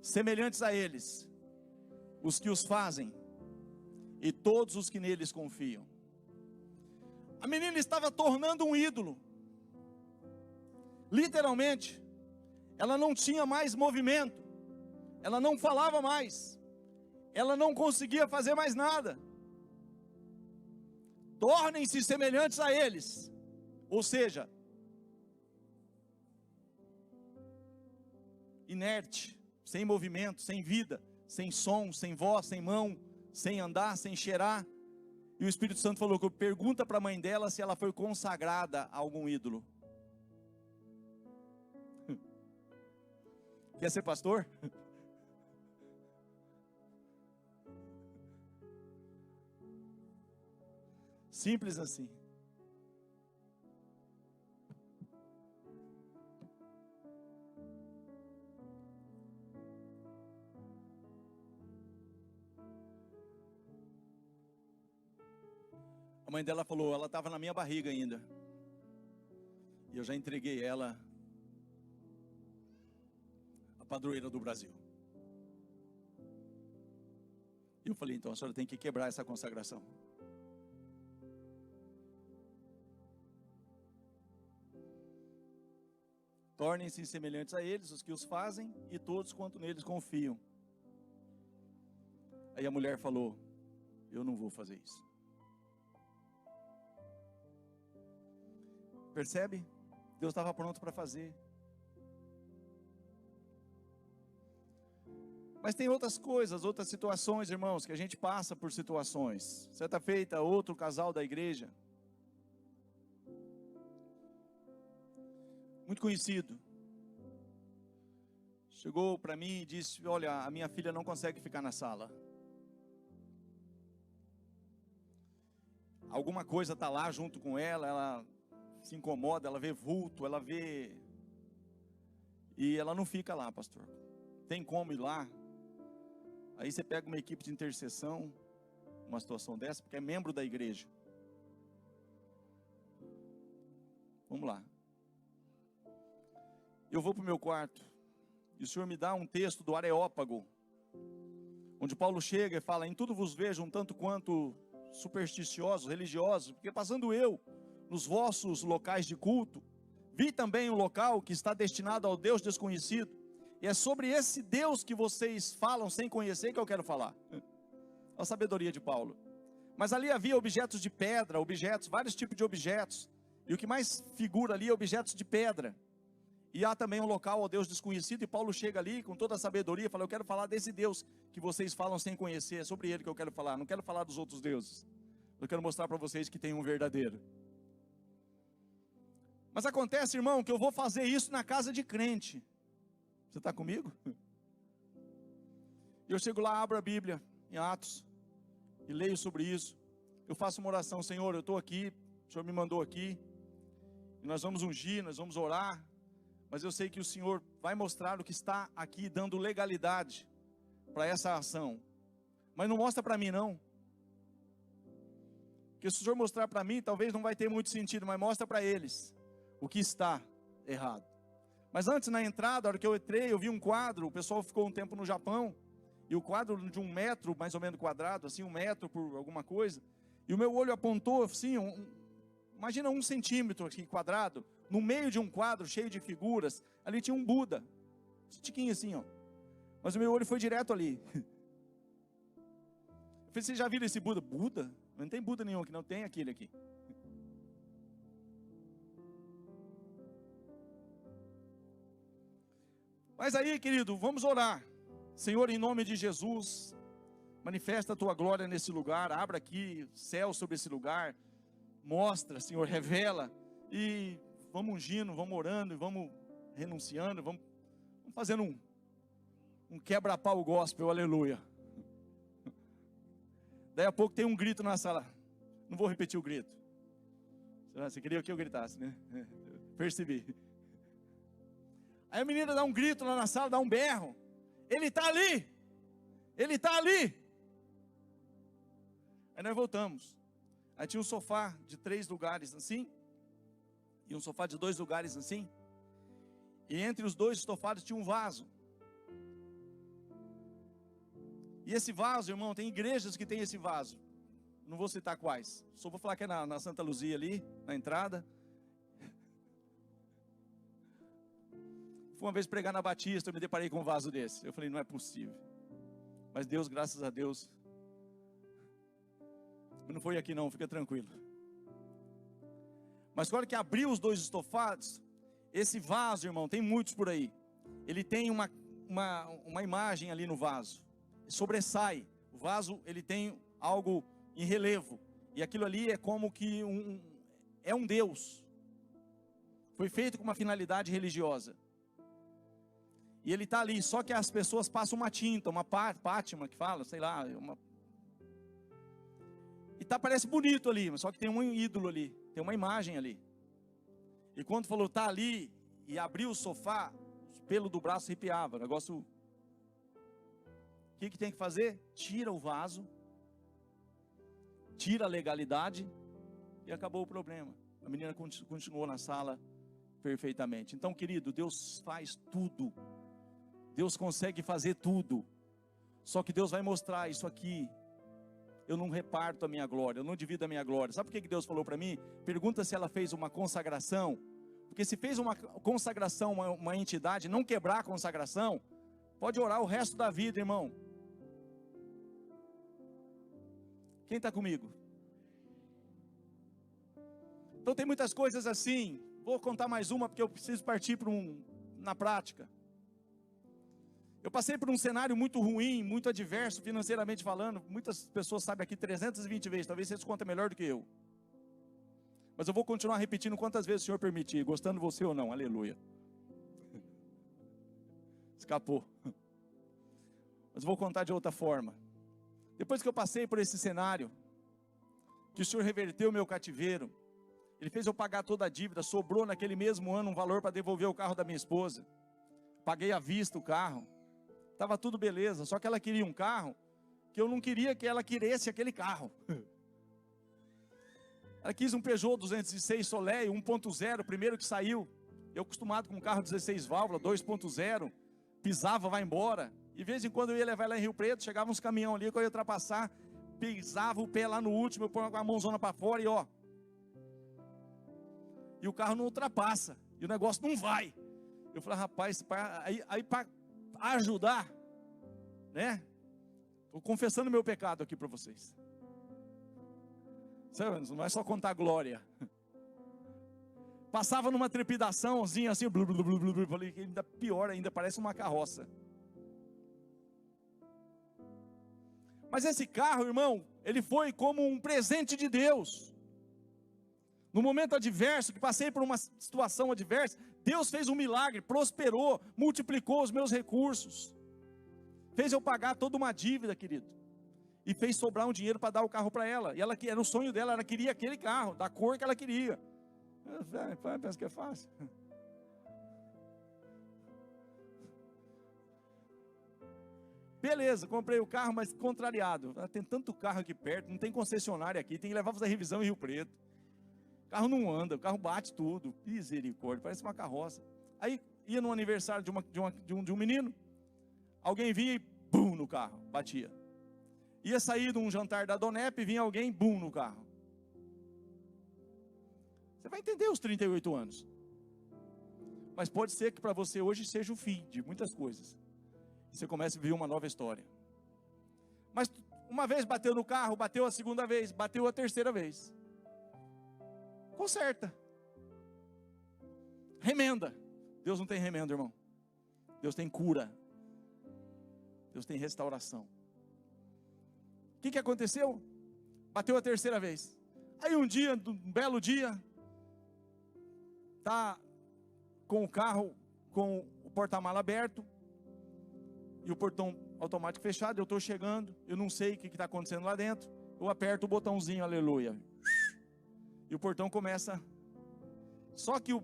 semelhantes a eles, os que os fazem, e todos os que neles confiam. A menina estava tornando um ídolo. Literalmente, ela não tinha mais movimento, ela não falava mais, ela não conseguia fazer mais nada. Tornem-se semelhantes a eles, ou seja, inerte, sem movimento, sem vida, sem som, sem voz, sem mão, sem andar, sem cheirar. E o Espírito Santo falou que pergunta para a mãe dela se ela foi consagrada a algum ídolo. Quer ser pastor? Simples assim. A mãe dela falou, ela estava na minha barriga ainda. E eu já entreguei ela à padroeira do Brasil. E eu falei, então a senhora tem que quebrar essa consagração. Tornem-se semelhantes a eles, os que os fazem, e todos quanto neles confiam. Aí a mulher falou, eu não vou fazer isso. Percebe? Deus estava pronto para fazer. Mas tem outras coisas, outras situações, irmãos, que a gente passa por situações. Certa feita, outro casal da igreja, muito conhecido, chegou para mim e disse, olha, a minha filha não consegue ficar na sala. Alguma coisa está lá junto com ela se incomoda, ela vê vulto, ela vê... E ela não fica lá, pastor. Tem como ir lá? Aí você pega uma equipe de intercessão, uma situação dessa, porque é membro da igreja. Vamos lá. Eu vou para o meu quarto, e o Senhor me dá um texto do Areópago, onde Paulo chega e fala, em tudo vos vejo um tanto quanto supersticiosos, religiosos, porque passando eu nos vossos locais de culto, vi também um local que está destinado ao Deus desconhecido, e é sobre esse Deus que vocês falam sem conhecer que eu quero falar. A sabedoria de Paulo. Mas ali havia objetos de pedra, vários tipos de objetos, e o que mais figura ali é objetos de pedra. E há também um local ao Deus desconhecido, e Paulo chega ali com toda a sabedoria e fala: eu quero falar desse Deus que vocês falam sem conhecer, é sobre ele que eu quero falar, não quero falar dos outros deuses. Eu quero mostrar para vocês que tem um verdadeiro. Mas acontece, irmão, que eu vou fazer isso na casa de crente. Você está comigo? Eu chego lá, abro a Bíblia em Atos e leio sobre isso. Eu faço uma oração: Senhor, eu estou aqui, o Senhor me mandou aqui, e nós vamos ungir, nós vamos orar, mas eu sei que o Senhor vai mostrar o que está aqui, dando legalidade para essa ação. Mas não mostra para mim não, porque se o Senhor mostrar para mim, talvez não vai ter muito sentido, mas mostra para eles o que está errado. Mas antes, na entrada, a hora que eu entrei, eu vi um quadro. O pessoal ficou um tempo no Japão, e o quadro de 1 metro, mais ou menos quadrado, assim, 1 metro por alguma coisa, e o meu olho apontou assim, imagina 1 centímetro aqui quadrado, no meio de um quadro cheio de figuras. Ali tinha um Buda, tiquinho assim, ó. Mas o meu olho foi direto ali. Eu falei: vocês já viram esse Buda? Buda? Não tem Buda nenhum aqui, não tem aquele aqui. Mas aí, querido, vamos orar. Senhor, em nome de Jesus, manifesta a tua glória nesse lugar, abra aqui céu sobre esse lugar, mostra, Senhor, revela, e vamos ungindo, vamos orando, e vamos renunciando, vamos fazendo um quebra-pau gospel, aleluia. Daí a pouco tem um grito na sala, não vou repetir o grito. Você queria que eu gritasse, né? Percebi. Aí a menina dá um grito lá na sala, dá um berro: ele está ali, ele está ali. Aí nós voltamos. Aí tinha um sofá de 3 lugares assim, e um sofá de 2 lugares assim, e entre os 2 estofados tinha um vaso. E esse vaso, irmão, tem igrejas que tem esse vaso, não vou citar quais, só vou falar que é na Santa Luzia ali, na entrada. Fui uma vez pregar na Batista, eu me deparei com um vaso desse. Eu falei: não é possível. Mas Deus, graças a Deus, não foi aqui não, fica tranquilo. Mas na hora que abriu os 2 estofados, esse vaso, irmão, tem muitos por aí, ele tem uma imagem ali no vaso, sobressai. O vaso, ele tem algo em relevo, e aquilo ali é como que é um Deus. Foi feito com uma finalidade religiosa. E ele está ali, só que as pessoas passam uma tinta, uma pátina que fala, sei lá, e parece bonito ali, mas só que tem um ídolo ali, tem uma imagem ali. E quando falou está ali, e abriu o sofá, o pelo do braço arrepiava, o negócio. O que tem que fazer? Tira o vaso, tira a legalidade, e acabou o problema. A menina continuou na sala perfeitamente. Então, querido, Deus faz tudo. Deus consegue fazer tudo. Só que Deus vai mostrar: isso aqui, eu não reparto a minha glória, eu não divido a minha glória. Sabe por que Deus falou para mim? Pergunta se ela fez uma consagração. Porque se fez uma consagração, uma entidade, não quebrar a consagração, pode orar o resto da vida, irmão. Quem está comigo? Então tem muitas coisas assim. Vou contar mais uma, porque eu preciso partir na prática. Eu passei por um cenário muito ruim, muito adverso, financeiramente falando. Muitas pessoas sabem aqui 320 vezes, talvez vocês contem melhor do que eu. Mas eu vou continuar repetindo quantas vezes o Senhor permitir, gostando você ou não, aleluia. Escapou. Mas vou contar de outra forma. Depois que eu passei por esse cenário, que o Senhor reverteu o meu cativeiro, Ele fez eu pagar toda a dívida, sobrou naquele mesmo ano um valor para devolver o carro da minha esposa. Paguei à vista o carro. Estava tudo beleza, só que ela queria um carro que eu não queria que ela quisesse aquele carro. Ela quis um Peugeot 206 Soleil 1.0, primeiro que saiu. Eu acostumado com um carro 16 válvulas, 2.0, pisava, vai embora. E de vez em quando eu ia levar ela em Rio Preto, chegava uns caminhão ali que eu ia ultrapassar, pisava o pé lá no último, eu ponho com a mãozona para fora e ó. E o carro não ultrapassa, e o negócio não vai. Eu falei: rapaz, aí para ajudar, né? Estou confessando meu pecado aqui para vocês. Não é só contar glória. Passava numa trepidaçãozinha assim, blu, blu, blu, blu, blu, falei, ainda pior ainda, parece uma carroça. Mas esse carro, irmão, ele foi como um presente de Deus. No momento adverso, que passei por uma situação adversa, Deus fez um milagre, prosperou, multiplicou os meus recursos. Fez eu pagar toda uma dívida, querido. E fez sobrar um dinheiro para dar o carro para ela. E ela, era o sonho dela, ela queria aquele carro, da cor que ela queria. Pensa que é fácil. Beleza, comprei o carro, mas contrariado. Tem tanto carro aqui perto, não tem concessionária aqui, tem que levar para fazer revisão em Rio Preto. O carro não anda, o carro bate tudo. Misericórdia, parece uma carroça. Aí ia no aniversário de um menino, alguém vinha e bum no carro, batia. Ia sair de um jantar da Donep, vinha alguém, bum no carro. Você vai entender os 38 anos. Mas pode ser que para você hoje seja o fim de muitas coisas. Você começa a viver uma nova história. Mas uma vez bateu no carro, bateu a segunda vez, bateu a terceira vez. Conserta. Remenda. Deus não tem remenda, irmão. Deus tem cura. Deus tem restauração. O que aconteceu? Bateu a terceira vez. Aí um dia, um belo dia, tá com o carro, com o porta-mala aberto, e o portão automático fechado, eu estou chegando, eu não sei o que está acontecendo lá dentro, eu aperto o botãozinho, aleluia, e o portão começa, só que o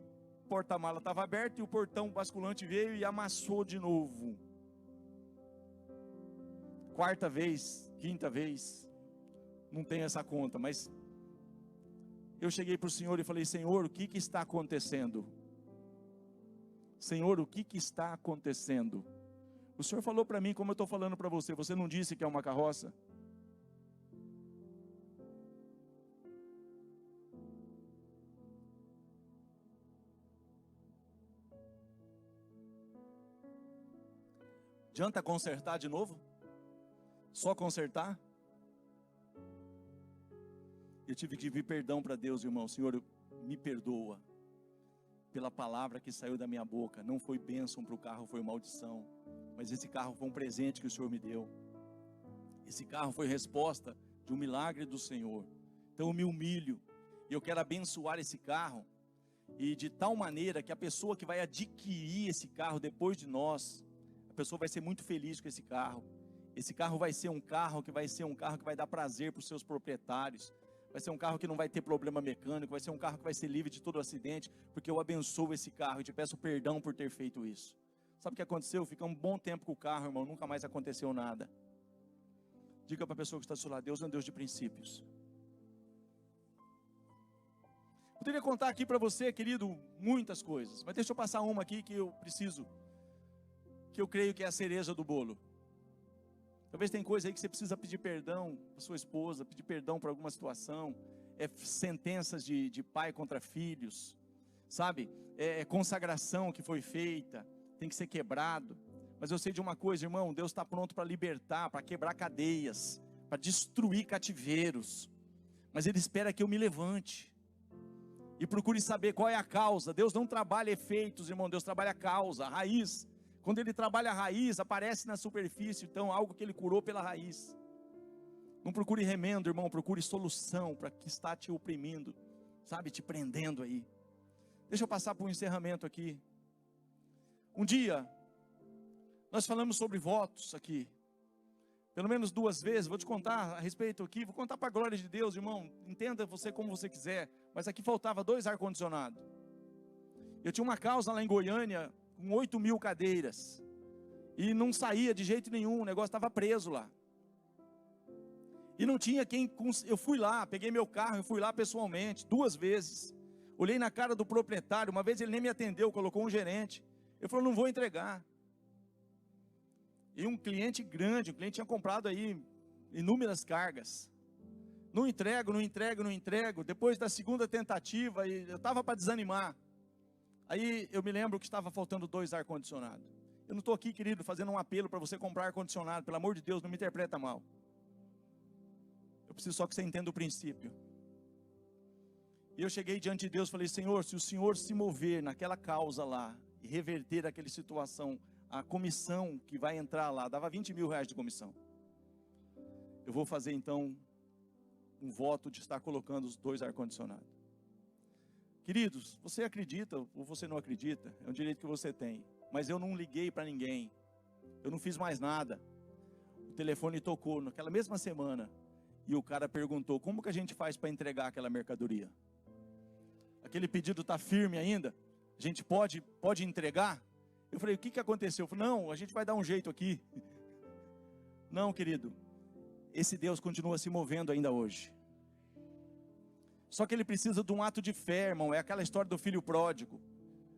porta-mala estava aberto, e o portão basculante veio e amassou de novo, quarta vez, quinta vez, não tenho essa conta, mas eu cheguei para o Senhor e falei, Senhor, o que está acontecendo? Senhor, o que está acontecendo? O Senhor falou para mim, como eu estou falando para você, você não disse que é uma carroça? Adianta consertar de novo? Só consertar? Eu tive que pedir perdão para Deus, irmão. Senhor, me perdoa pela palavra que saiu da minha boca. Não foi bênção para o carro, foi maldição. Mas esse carro foi um presente que o Senhor me deu. Esse carro foi resposta de um milagre do Senhor. Então eu me humilho. E eu quero abençoar esse carro. E de tal maneira que a pessoa que vai adquirir esse carro depois de nós, a pessoa vai ser muito feliz com esse carro. Esse carro vai ser um carro que vai dar prazer para os seus proprietários. Vai ser um carro que não vai ter problema mecânico, vai ser um carro que vai ser livre de todo acidente, porque eu abençoo esse carro e te peço perdão por ter feito isso. Sabe o que aconteceu? Fica um bom tempo com o carro, irmão, nunca mais aconteceu nada. Diga para a pessoa que está do seu lado, Deus é um Deus de princípios. Poderia contar aqui para você, querido, muitas coisas, mas deixa eu passar uma aqui que eu creio que é a cereja do bolo. Talvez tem coisa aí que você precisa pedir perdão para sua esposa, pedir perdão por alguma situação, sentenças de pai contra filhos, sabe? Consagração que foi feita, tem que ser quebrado. Mas eu sei de uma coisa, irmão, Deus está pronto para libertar, para quebrar cadeias, para destruir cativeiros, mas Ele espera que eu me levante e procure saber qual é a causa. Deus não trabalha efeitos, irmão, Deus trabalha a causa, a raiz. Quando Ele trabalha a raiz, aparece na superfície, então algo que Ele curou pela raiz. Não procure remendo, irmão, procure solução para que está te oprimindo, sabe, te prendendo aí. Deixa eu passar para um encerramento aqui. Um dia, nós falamos sobre votos aqui, pelo menos 2 vezes, vou te contar a respeito aqui, vou contar para a glória de Deus, irmão, entenda você como você quiser, mas aqui faltava 2 ar-condicionados. Eu tinha uma causa lá em Goiânia, com 8.000 cadeiras, e não saía de jeito nenhum, o negócio estava preso lá, e não tinha quem, eu fui lá, peguei meu carro, eu fui lá pessoalmente, 2 vezes, olhei na cara do proprietário, uma vez ele nem me atendeu, colocou um gerente, ele falou, não vou entregar, e um cliente grande, o cliente tinha comprado aí inúmeras cargas, não entrego, depois da segunda tentativa, eu estava para desanimar, aí eu me lembro que estava faltando 2 ar-condicionados, eu não estou aqui, querido, fazendo um apelo para você comprar ar-condicionado, pelo amor de Deus, não me interpreta mal, eu preciso só que você entenda o princípio. E eu cheguei diante de Deus e falei: Senhor, se o Senhor se mover naquela causa lá e reverter aquela situação, a comissão que vai entrar lá, dava 20 mil reais de comissão. Eu vou fazer então um voto de estar colocando os 2 ar-condicionados. Queridos, você acredita ou você não acredita, é um direito que você tem. Mas eu não liguei para ninguém, eu não fiz mais nada. O telefone tocou naquela mesma semana e o cara perguntou: como que a gente faz para entregar aquela mercadoria? Aquele pedido está firme ainda? A gente pode entregar? Eu falei: o que aconteceu? Eu falei: não, a gente vai dar um jeito aqui. Não, querido, esse Deus continua se movendo ainda hoje. Só que ele precisa de um ato de fé, irmão. É aquela história do filho pródigo.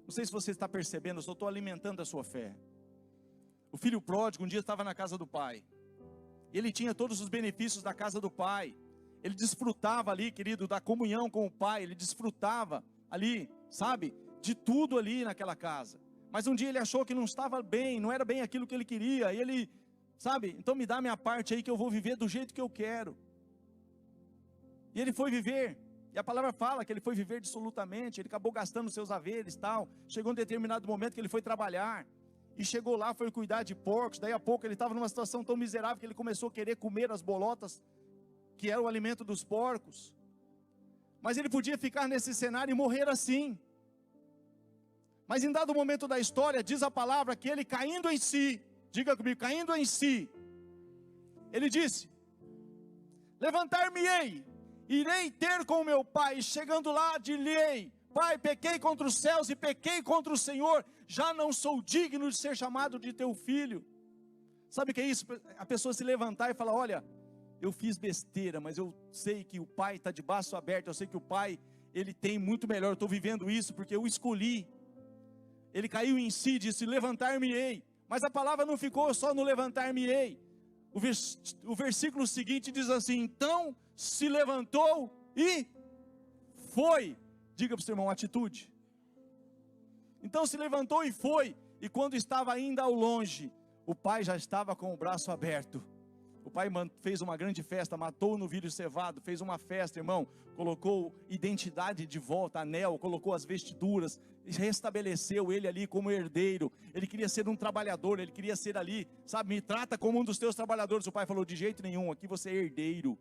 Não sei se você está percebendo, eu só estou alimentando a sua fé. O filho pródigo um dia estava na casa do pai. Ele tinha todos os benefícios da casa do pai. Ele desfrutava ali, querido, da comunhão com o pai. Ele desfrutava ali, sabe, de tudo ali naquela casa. Mas um dia ele achou que não estava bem, não era bem aquilo que ele queria. E ele, sabe, então me dá a minha parte aí que eu vou viver do jeito que eu quero. E ele foi viver. E a palavra fala que ele foi viver dissolutamente. Ele acabou gastando seus haveres e tal. Chegou um determinado momento que ele foi trabalhar. E chegou lá, foi cuidar de porcos. Daí a pouco ele estava numa situação tão miserável que ele começou a querer comer as bolotas, que era o alimento dos porcos. Mas ele podia ficar nesse cenário e morrer assim. Mas em dado momento da história, diz a palavra que ele, caindo em si, diga comigo, caindo em si, ele disse: levantar-me-ei, irei ter com meu pai. Chegando lá, dir-lhe-ei: pai, pequei contra os céus e pequei contra o Senhor, já não sou digno de ser chamado de teu filho. Sabe o que é isso? A pessoa se levantar e falar: olha, eu fiz besteira, mas eu sei que o pai está de braço aberto, eu sei que o pai, ele tem muito melhor, eu estou vivendo isso porque eu escolhi. Ele caiu em si, disse: levantar-me-ei. Mas a palavra não ficou só no levantar-me-ei. O versículo seguinte diz assim: então se levantou e foi. Diga para o seu irmão: atitude. Então se levantou e foi. E quando estava ainda ao longe, o pai já estava com o braço aberto. O pai fez uma grande festa, matou o novilho cevado, fez uma festa, irmão, colocou identidade de volta, anel, colocou as vestiduras, restabeleceu ele ali como herdeiro. Ele queria ser um trabalhador, ele queria ser ali, sabe, me trata como um dos teus trabalhadores. O pai falou: de jeito nenhum, aqui você é herdeiro.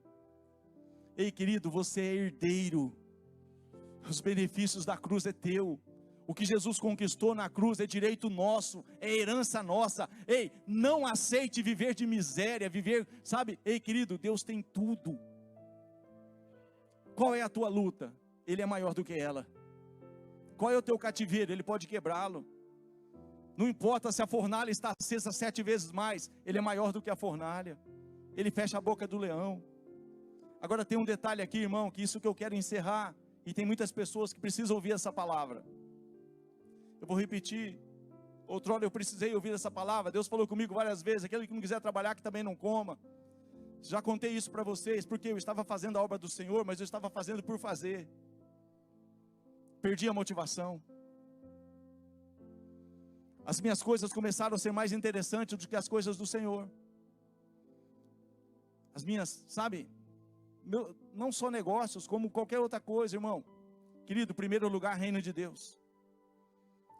Ei, querido, você é herdeiro. Os benefícios da cruz é teu. O que Jesus conquistou na cruz é direito nosso, é herança nossa. Ei, não aceite viver de miséria, viver, sabe? Ei, querido, Deus tem tudo. Qual é a tua luta? Ele é maior do que ela. Qual é o teu cativeiro? Ele pode quebrá-lo. Não importa se a fornalha está acesa 7 vezes mais, Ele é maior do que a fornalha. Ele fecha a boca do leão. Agora tem um detalhe aqui, irmão, que isso que eu quero encerrar, e tem muitas pessoas que precisam ouvir essa palavra. Eu vou repetir. Outrora eu precisei ouvir essa palavra. Deus falou comigo várias vezes: aquele que não quiser trabalhar, que também não coma. Já contei isso para vocês, porque eu estava fazendo a obra do Senhor, mas eu estava fazendo por fazer. Perdi a motivação. As minhas coisas começaram a ser mais interessantes do que as coisas do Senhor. As minhas, sabe, não só negócios, como qualquer outra coisa, irmão. Querido, primeiro lugar, reino de Deus.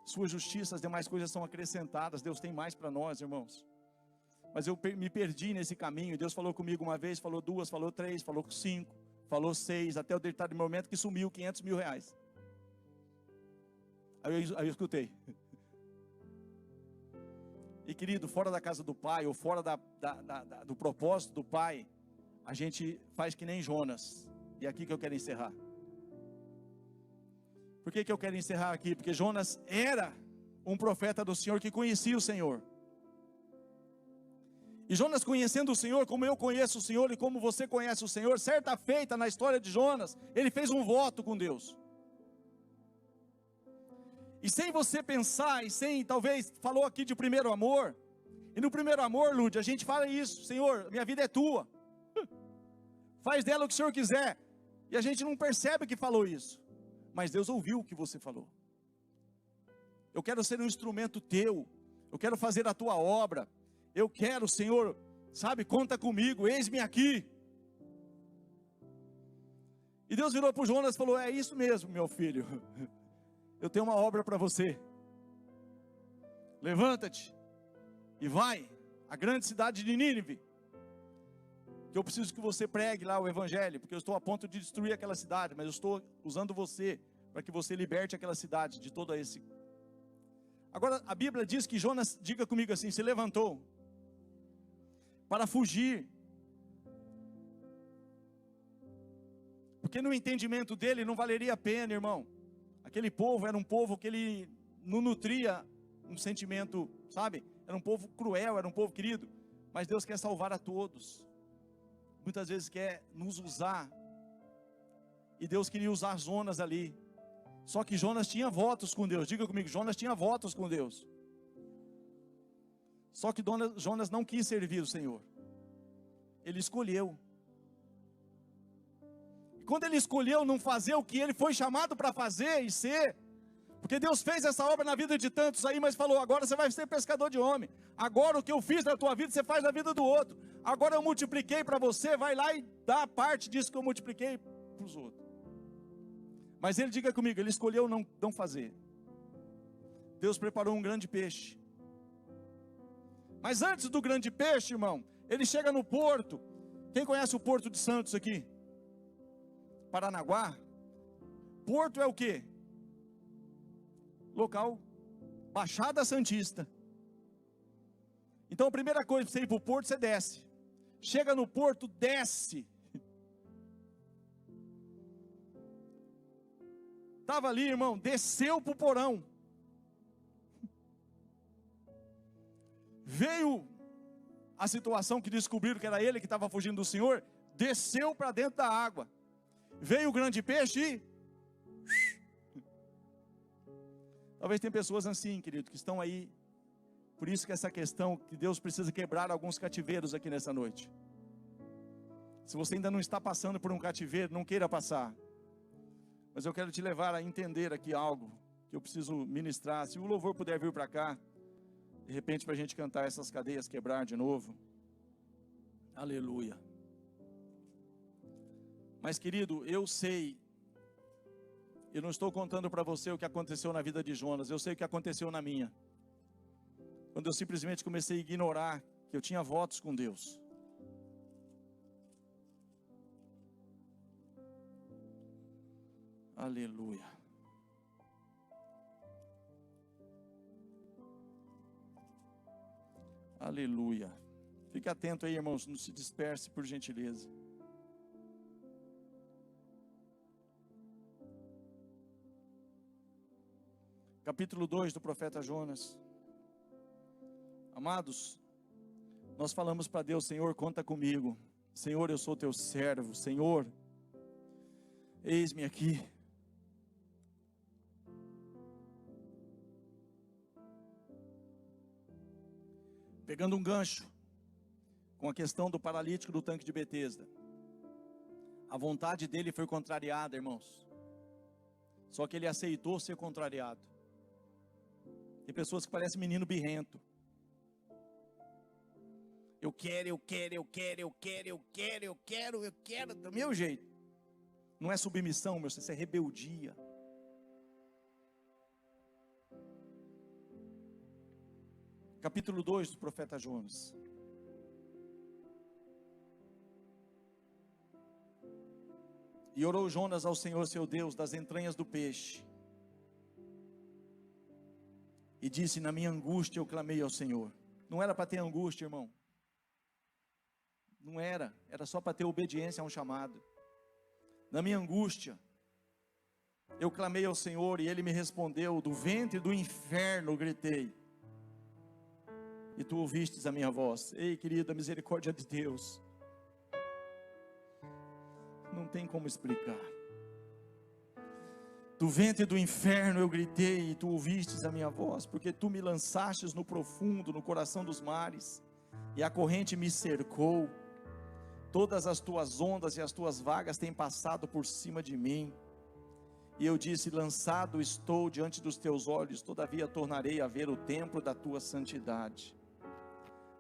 Sua justiça, as demais coisas são acrescentadas. Deus tem mais para nós, irmãos. Mas eu me perdi nesse caminho. Deus falou comigo uma vez, falou 2, falou 3, falou 5, falou 6, até o determinado momento que sumiu 500 mil reais. Aí eu escutei. E querido, fora da casa do pai, ou fora do propósito do pai, a gente faz que nem Jonas. E é aqui que eu quero encerrar. Por que eu quero encerrar aqui? Porque Jonas era um profeta do Senhor que conhecia o Senhor. E Jonas, conhecendo o Senhor, como eu conheço o Senhor e como você conhece o Senhor, certa feita na história de Jonas, ele fez um voto com Deus. E sem você pensar, e sem, talvez, falou aqui de primeiro amor. E no primeiro amor, Lúdia, a gente fala isso: Senhor, minha vida é tua. Faz dela o que o Senhor quiser. E a gente não percebe que falou isso. Mas Deus ouviu o que você falou. Eu quero ser um instrumento teu. Eu quero fazer a tua obra. Eu quero, Senhor, sabe, conta comigo, eis-me aqui. E Deus virou para o Jonas e falou: é isso mesmo, meu filho, eu tenho uma obra para você. Levanta-te e vai à grande cidade de Nínive, que eu preciso que você pregue lá o evangelho, porque eu estou a ponto de destruir aquela cidade, mas eu estou usando você para que você liberte aquela cidade de todo esse. Agora a Bíblia diz que Jonas, diga comigo assim, se levantou para fugir, porque no entendimento dele não valeria a pena, irmão. Aquele povo era um povo que ele não nutria um sentimento, sabe? Era um povo cruel, era um povo querido, mas Deus quer salvar a todos. Muitas vezes quer nos usar, e Deus queria usar Jonas ali. Só que Jonas tinha votos com Deus. Diga comigo, Jonas tinha votos com Deus. Só que Jonas não quis servir o Senhor. Ele escolheu. E quando ele escolheu não fazer o que ele foi chamado para fazer e ser, porque Deus fez essa obra na vida de tantos aí, mas falou: agora você vai ser pescador de homem. Agora o que eu fiz na tua vida, você faz na vida do outro. Agora eu multipliquei para você, vai lá e dá a parte disso que eu multipliquei para os outros. Mas ele, diga comigo, ele escolheu não fazer. Deus preparou um grande peixe. Mas antes do grande peixe, irmão, ele chega no porto. Quem conhece o Porto de Santos aqui? Paranaguá. Porto é o quê? Local, Baixada Santista. Então a primeira coisa, para você ir para o porto, você desce. Chega no porto, desce. Estava ali, irmão, desceu para o porão. Veio a situação que descobriram que era ele que estava fugindo do Senhor, desceu para dentro da água. Veio o grande peixe e... Talvez tem pessoas assim, querido, que estão aí. Por isso que essa questão, que Deus precisa quebrar alguns cativeiros aqui nessa noite. Se você ainda não está passando por um cativeiro, não queira passar. Mas eu quero te levar a entender aqui algo que eu preciso ministrar. Se o louvor puder vir para cá, de repente para a gente cantar essas cadeias quebrar de novo. Aleluia. Mas querido, eu sei, eu não estou contando para você o que aconteceu na vida de Jonas, eu sei o que aconteceu na minha. Quando eu simplesmente comecei a ignorar que eu tinha votos com Deus. Aleluia. Aleluia. Fique atento aí, irmãos, não se disperse por gentileza. Capítulo 2 do profeta Jonas. Amados, nós falamos para Deus: Senhor, conta comigo. Senhor, eu sou teu servo. Senhor, eis-me aqui. Pegando um gancho com a questão do paralítico do tanque de Betesda. A vontade dele foi contrariada, irmãos. Só que ele aceitou ser contrariado. Tem pessoas que parecem menino birrento. Eu quero do meu jeito. Não é submissão, meu, isso é rebeldia. Capítulo 2 do profeta Jonas. E orou Jonas ao Senhor seu Deus das entranhas do peixe. E disse: na minha angústia eu clamei ao Senhor. Não era para ter angústia, irmão. Não era. Era só para ter obediência a um chamado. Na minha angústia eu clamei ao Senhor e Ele me respondeu. Do ventre do inferno gritei. E tu ouvistes a minha voz. Ei, querida, a misericórdia de Deus. Não tem como explicar. Do ventre do inferno eu gritei e tu ouvistes a minha voz, porque tu me lançastes no profundo, no coração dos mares, e a corrente me cercou. Todas as tuas ondas e as tuas vagas têm passado por cima de mim. E eu disse: lançado estou diante dos teus olhos, todavia tornarei a ver o templo da tua santidade.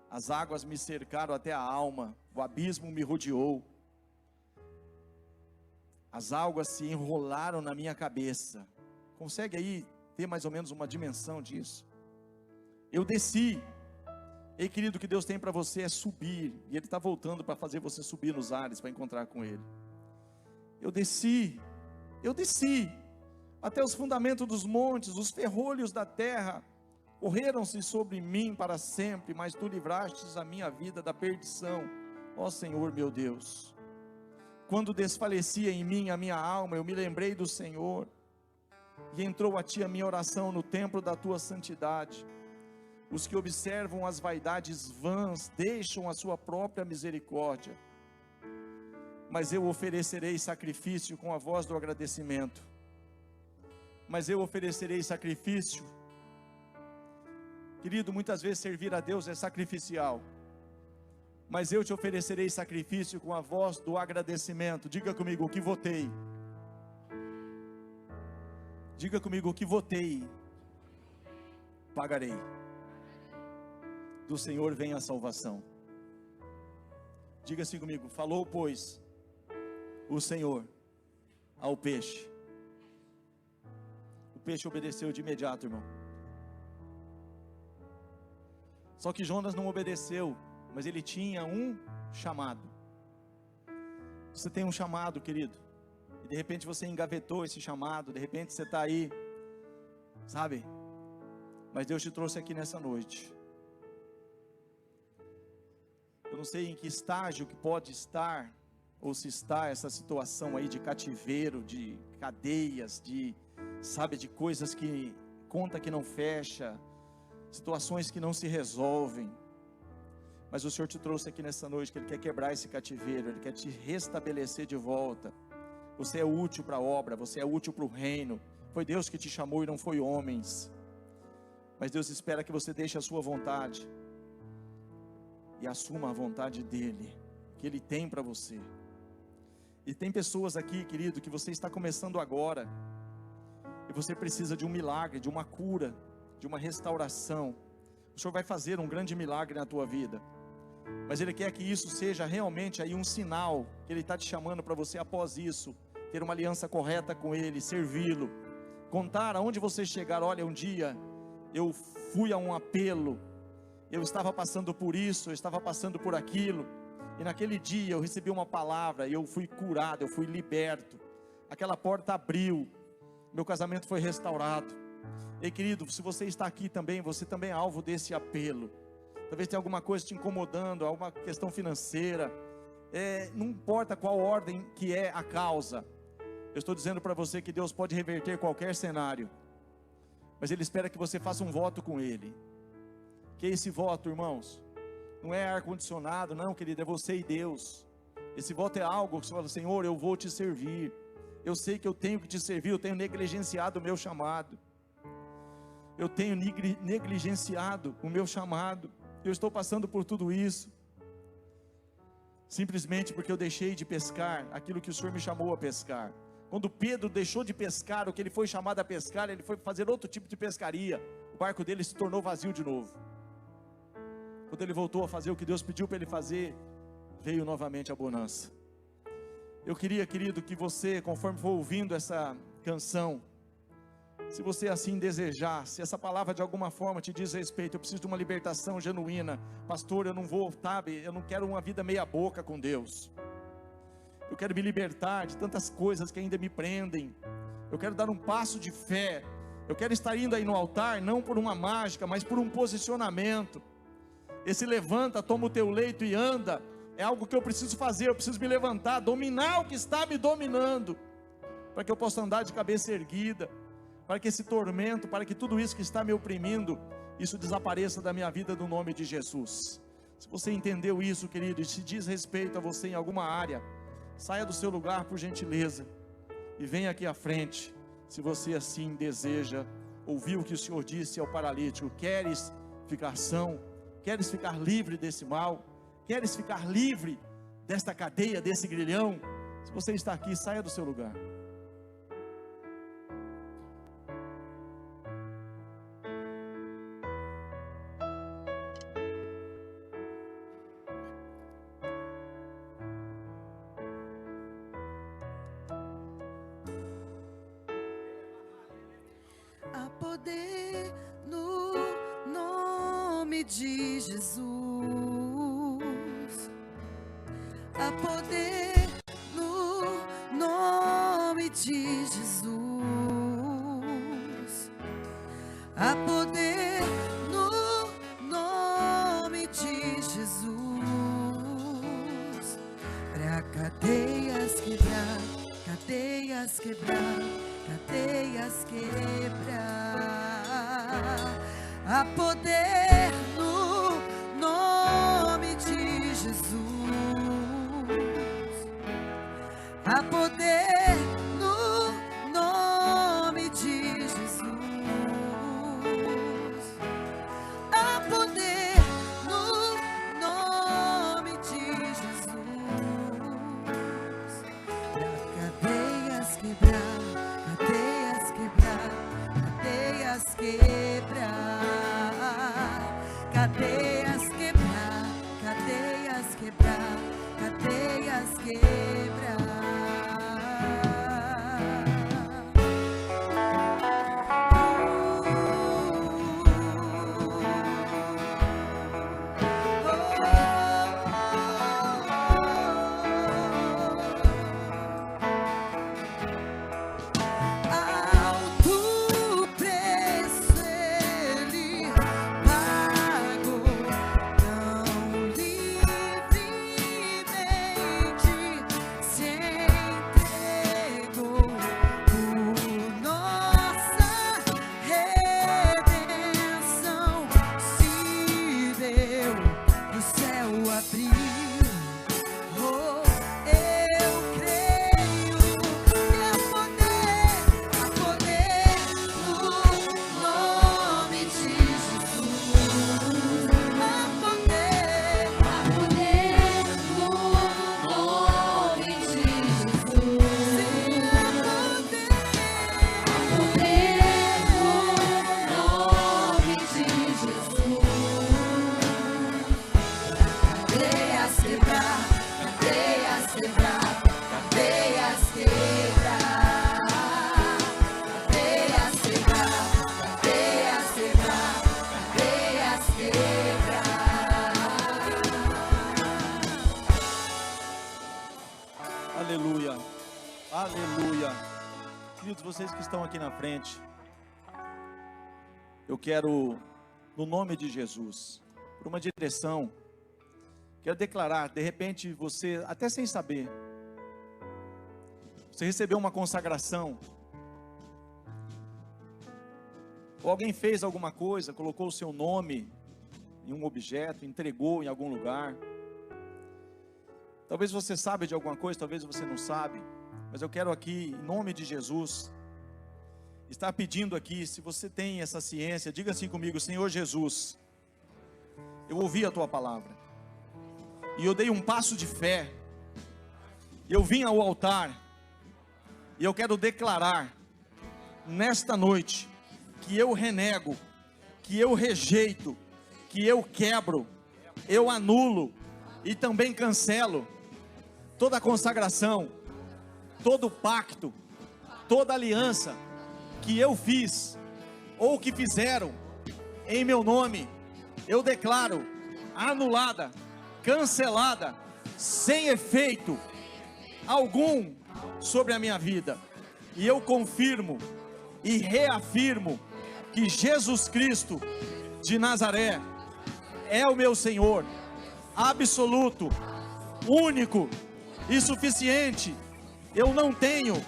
As águas me cercaram até a alma, o abismo me rodeou. As algas se enrolaram na minha cabeça. Consegue aí ter mais ou menos uma dimensão disso? Eu desci. Ei, querido, o que Deus tem para você é subir. E Ele está voltando para fazer você subir nos ares, para encontrar com Ele. Eu desci. Até os fundamentos dos montes, os ferrolhos da terra correram-se sobre mim para sempre, mas Tu livrastes a minha vida da perdição, ó Senhor meu Deus. Quando desfalecia em mim a minha alma, eu me lembrei do Senhor, e entrou a Ti a minha oração no templo da Tua santidade. Os que observam as vaidades vãs deixam a sua própria misericórdia, mas eu oferecerei sacrifício com a voz do agradecimento. Querido, muitas vezes servir a Deus é sacrificial, mas eu te oferecerei sacrifício com a voz do agradecimento. Diga comigo: o que votei. Diga comigo: o que votei, pagarei. Do Senhor vem a salvação. Diga assim comigo: falou, pois, o Senhor ao peixe. O peixe obedeceu de imediato, irmão. Só que Jonas não obedeceu, mas ele tinha um chamado. Você tem um chamado, querido, e de repente você engavetou esse chamado. De repente você está aí, sabe? Mas Deus te trouxe aqui nessa noite. Eu não sei em que estágio que pode estar, ou se está essa situação aí de cativeiro, de cadeias, de coisas que conta que não fecha, situações que não se resolvem. Mas o Senhor te trouxe aqui nessa noite, que Ele quer quebrar esse cativeiro, Ele quer te restabelecer de volta. Você é útil para a obra, você é útil para o reino. Foi Deus que te chamou e não foi homens. Mas Deus espera que você deixe a sua vontade e assuma a vontade dEle, que Ele tem para você. E tem pessoas aqui, querido, que você está começando agora, e você precisa de um milagre, de uma cura, de uma restauração. O Senhor vai fazer um grande milagre na tua vida, mas Ele quer que isso seja realmente aí um sinal, que Ele está te chamando para você após isso, ter uma aliança correta com Ele, servi-lo, contar aonde você chegar. Olha, um dia eu fui a um apelo, eu estava passando por isso, eu estava passando por aquilo, e naquele dia eu recebi uma palavra, e eu fui curado, eu fui liberto, aquela porta abriu, meu casamento foi restaurado. Ei, querido, se você está aqui também, você também é alvo desse apelo. Talvez tenha alguma coisa te incomodando, alguma questão financeira, não importa qual ordem que é a causa, eu estou dizendo para você que Deus pode reverter qualquer cenário, mas Ele espera que você faça um voto com Ele. Que esse voto, irmãos, não é ar-condicionado, não, querido, é você e Deus. Esse voto é algo que você fala: Senhor, eu vou te servir, eu sei que eu tenho que te servir, eu tenho negligenciado o meu chamado, eu tenho negligenciado o meu chamado, eu estou passando por tudo isso, simplesmente porque eu deixei de pescar aquilo que o Senhor me chamou a pescar. Quando Pedro deixou de pescar o que ele foi chamado a pescar, ele foi fazer outro tipo de pescaria, o barco dele se tornou vazio de novo. Quando ele voltou a fazer o que Deus pediu para ele fazer, veio novamente a bonança. Eu queria, querido, que você, conforme for ouvindo essa canção, se você assim desejar, se essa palavra de alguma forma te diz respeito, eu preciso de uma libertação genuína, pastor, eu não vou, sabe, eu não quero uma vida meia boca com Deus, eu quero me libertar de tantas coisas que ainda me prendem, eu quero dar um passo de fé, eu quero estar indo aí no altar, não por uma mágica, mas por um posicionamento. Esse levanta, toma o teu leito e anda, é algo que eu preciso fazer, eu preciso me levantar, dominar o que está me dominando, para que eu possa andar de cabeça erguida, para que esse tormento, para que tudo isso que está me oprimindo, isso desapareça da minha vida no nome de Jesus. Se você entendeu isso, querido, e se diz respeito a você em alguma área, saia do seu lugar por gentileza, e venha aqui à frente, se você assim deseja, ouvir o que o Senhor disse ao paralítico: queres ficar são? Queres ficar livre desse mal? Queres ficar livre desta cadeia, desse grilhão? Se você está aqui, saia do seu lugar. poder no nome de Jesus. Há poder no nome de Jesus. Há poder no nome de Jesus. Pra cadeias quebrar, cadeias quebrar, cadeias quebrar. Há poder no nome de Jesus. Há poder no nome de Jesus. Há poder no nome de Jesus. Pra cadeias quebrar, cadeias quebrar, cadeias quebrar. Cadeias quebrar, cadeias quebrar, cadeias quebrar. Aleluia, aleluia. Queridos, vocês que estão aqui na frente, eu quero, no nome de Jesus, por uma direção, quero declarar, de repente você, até sem saber, você recebeu uma consagração, ou alguém fez alguma coisa, colocou o seu nome em um objeto, entregou em algum lugar. Talvez você saiba de alguma coisa, talvez você não sabe, mas eu quero aqui, em nome de Jesus, estar pedindo aqui, se você tem essa ciência, diga assim comigo: Senhor Jesus, eu ouvi a tua palavra, e eu dei um passo de fé, eu vim ao altar, e eu quero declarar, nesta noite, que eu renego, que eu rejeito, que eu quebro, eu anulo, e também cancelo, toda a consagração, todo o pacto, toda a aliança, que eu fiz, ou que fizeram, em meu nome, eu declaro, anulada, cancelada, sem efeito algum, sobre a minha vida, e eu confirmo, e reafirmo, que Jesus Cristo, de Nazaré, é o meu Senhor, absoluto, único e suficiente. Eu não tenho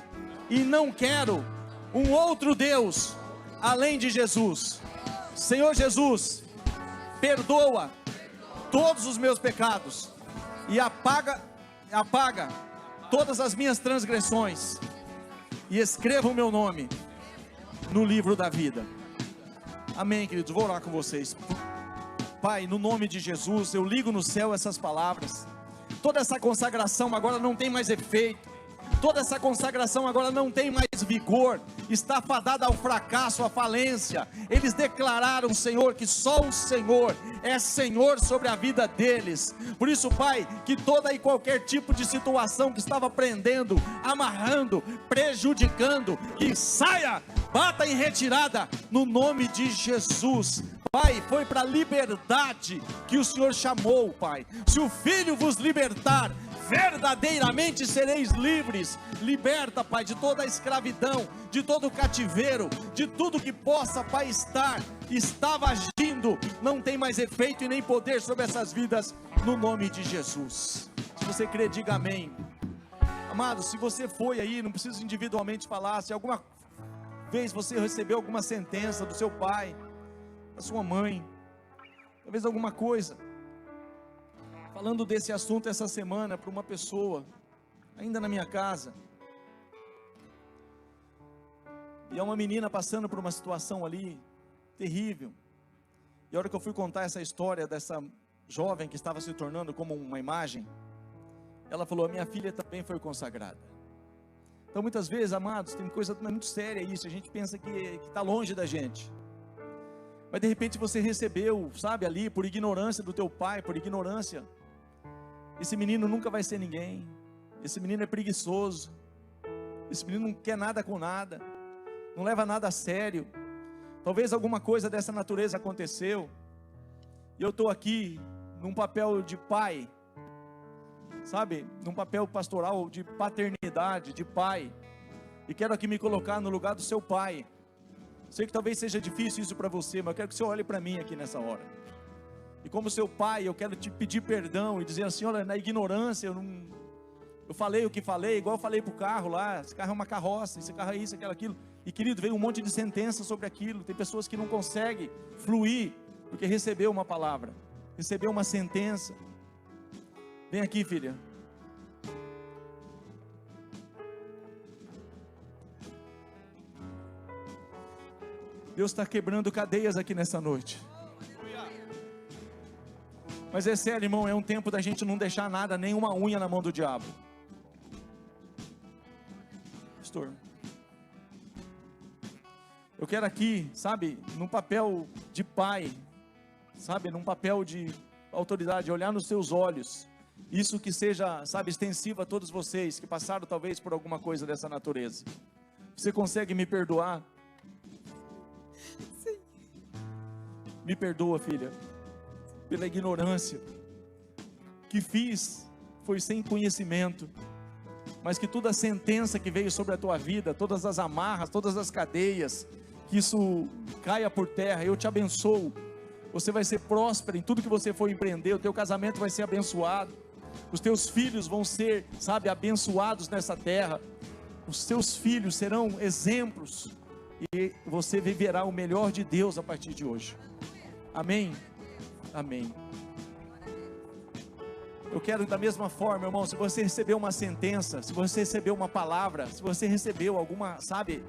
e não quero um outro Deus além de Jesus. Senhor Jesus, perdoa todos os meus pecados e apaga todas as minhas transgressões, e escreva o meu nome no livro da vida. Amém, queridos. Vou orar com vocês. Pai, no nome de Jesus, eu ligo no céu essas palavras. Toda essa consagração agora não tem mais efeito. Toda essa consagração agora não tem mais vigor, está fadada ao fracasso, à falência. Eles declararam, Senhor, que só o Senhor é Senhor sobre a vida deles. Por isso, Pai, que toda e qualquer tipo de situação que estava prendendo, amarrando, prejudicando, que saia, bata em retirada, no nome de Jesus. Pai, foi para a liberdade que o Senhor chamou, Pai. Se o Filho vos libertar, verdadeiramente sereis livres. Liberta, Pai, de toda a escravidão, de todo o cativeiro, de tudo que possa, Pai, estava agindo, não tem mais efeito e nem poder sobre essas vidas, no nome de Jesus. Se você crê, diga amém. Amado, se você foi aí, não precisa individualmente falar, se alguma vez você recebeu alguma sentença do seu pai, da sua mãe, talvez alguma coisa, falando desse assunto essa semana para uma pessoa, ainda na minha casa, e é uma menina passando por uma situação ali, terrível, e a hora que eu fui contar essa história dessa jovem que estava se tornando como uma imagem, ela falou, a minha filha também foi consagrada. Então muitas vezes, amados, tem coisa muito séria isso, a gente pensa que está longe da gente, mas de repente você recebeu, sabe, ali, por ignorância do teu pai, por ignorância, esse menino nunca vai ser ninguém, esse menino é preguiçoso, esse menino não quer nada com nada, não leva nada a sério, talvez alguma coisa dessa natureza aconteceu, e eu estou aqui, num papel de pai, sabe, num papel pastoral, de paternidade, de pai, e quero aqui me colocar no lugar do seu pai. Sei que talvez seja difícil isso para você, mas eu quero que você olhe para mim aqui nessa hora, e como seu pai, eu quero te pedir perdão, e dizer assim, olha, na ignorância, eu falei o que falei, igual eu falei para o carro lá, esse carro é uma carroça, esse carro é isso, aquilo, e querido, veio um monte de sentença sobre aquilo, tem pessoas que não conseguem fluir, porque recebeu uma palavra, recebeu uma sentença. Vem aqui, filha. Deus está quebrando cadeias aqui nessa noite. Mas é sério, irmão, é um tempo da gente não deixar nada, nenhuma unha na mão do diabo. Pastor, eu quero aqui, sabe, num papel de pai, sabe, num papel de autoridade, olhar nos seus olhos, isso que seja, sabe, extensivo a todos vocês que passaram talvez por alguma coisa dessa natureza. Você consegue me perdoar? Sim. Me perdoa, filha, pela ignorância que fiz, foi sem conhecimento, mas que toda a sentença que veio sobre a tua vida, todas as amarras, todas as cadeias, que isso caia por terra. Eu te abençoo, você vai ser próspero em tudo que você for empreender, o teu casamento vai ser abençoado, os teus filhos vão ser, sabe, abençoados nessa terra, os teus filhos serão exemplos, e você viverá o melhor de Deus a partir de hoje. Amém? Amém. Eu quero da mesma forma, irmão, se você recebeu uma sentença, se você recebeu uma palavra, se você recebeu alguma, sabe,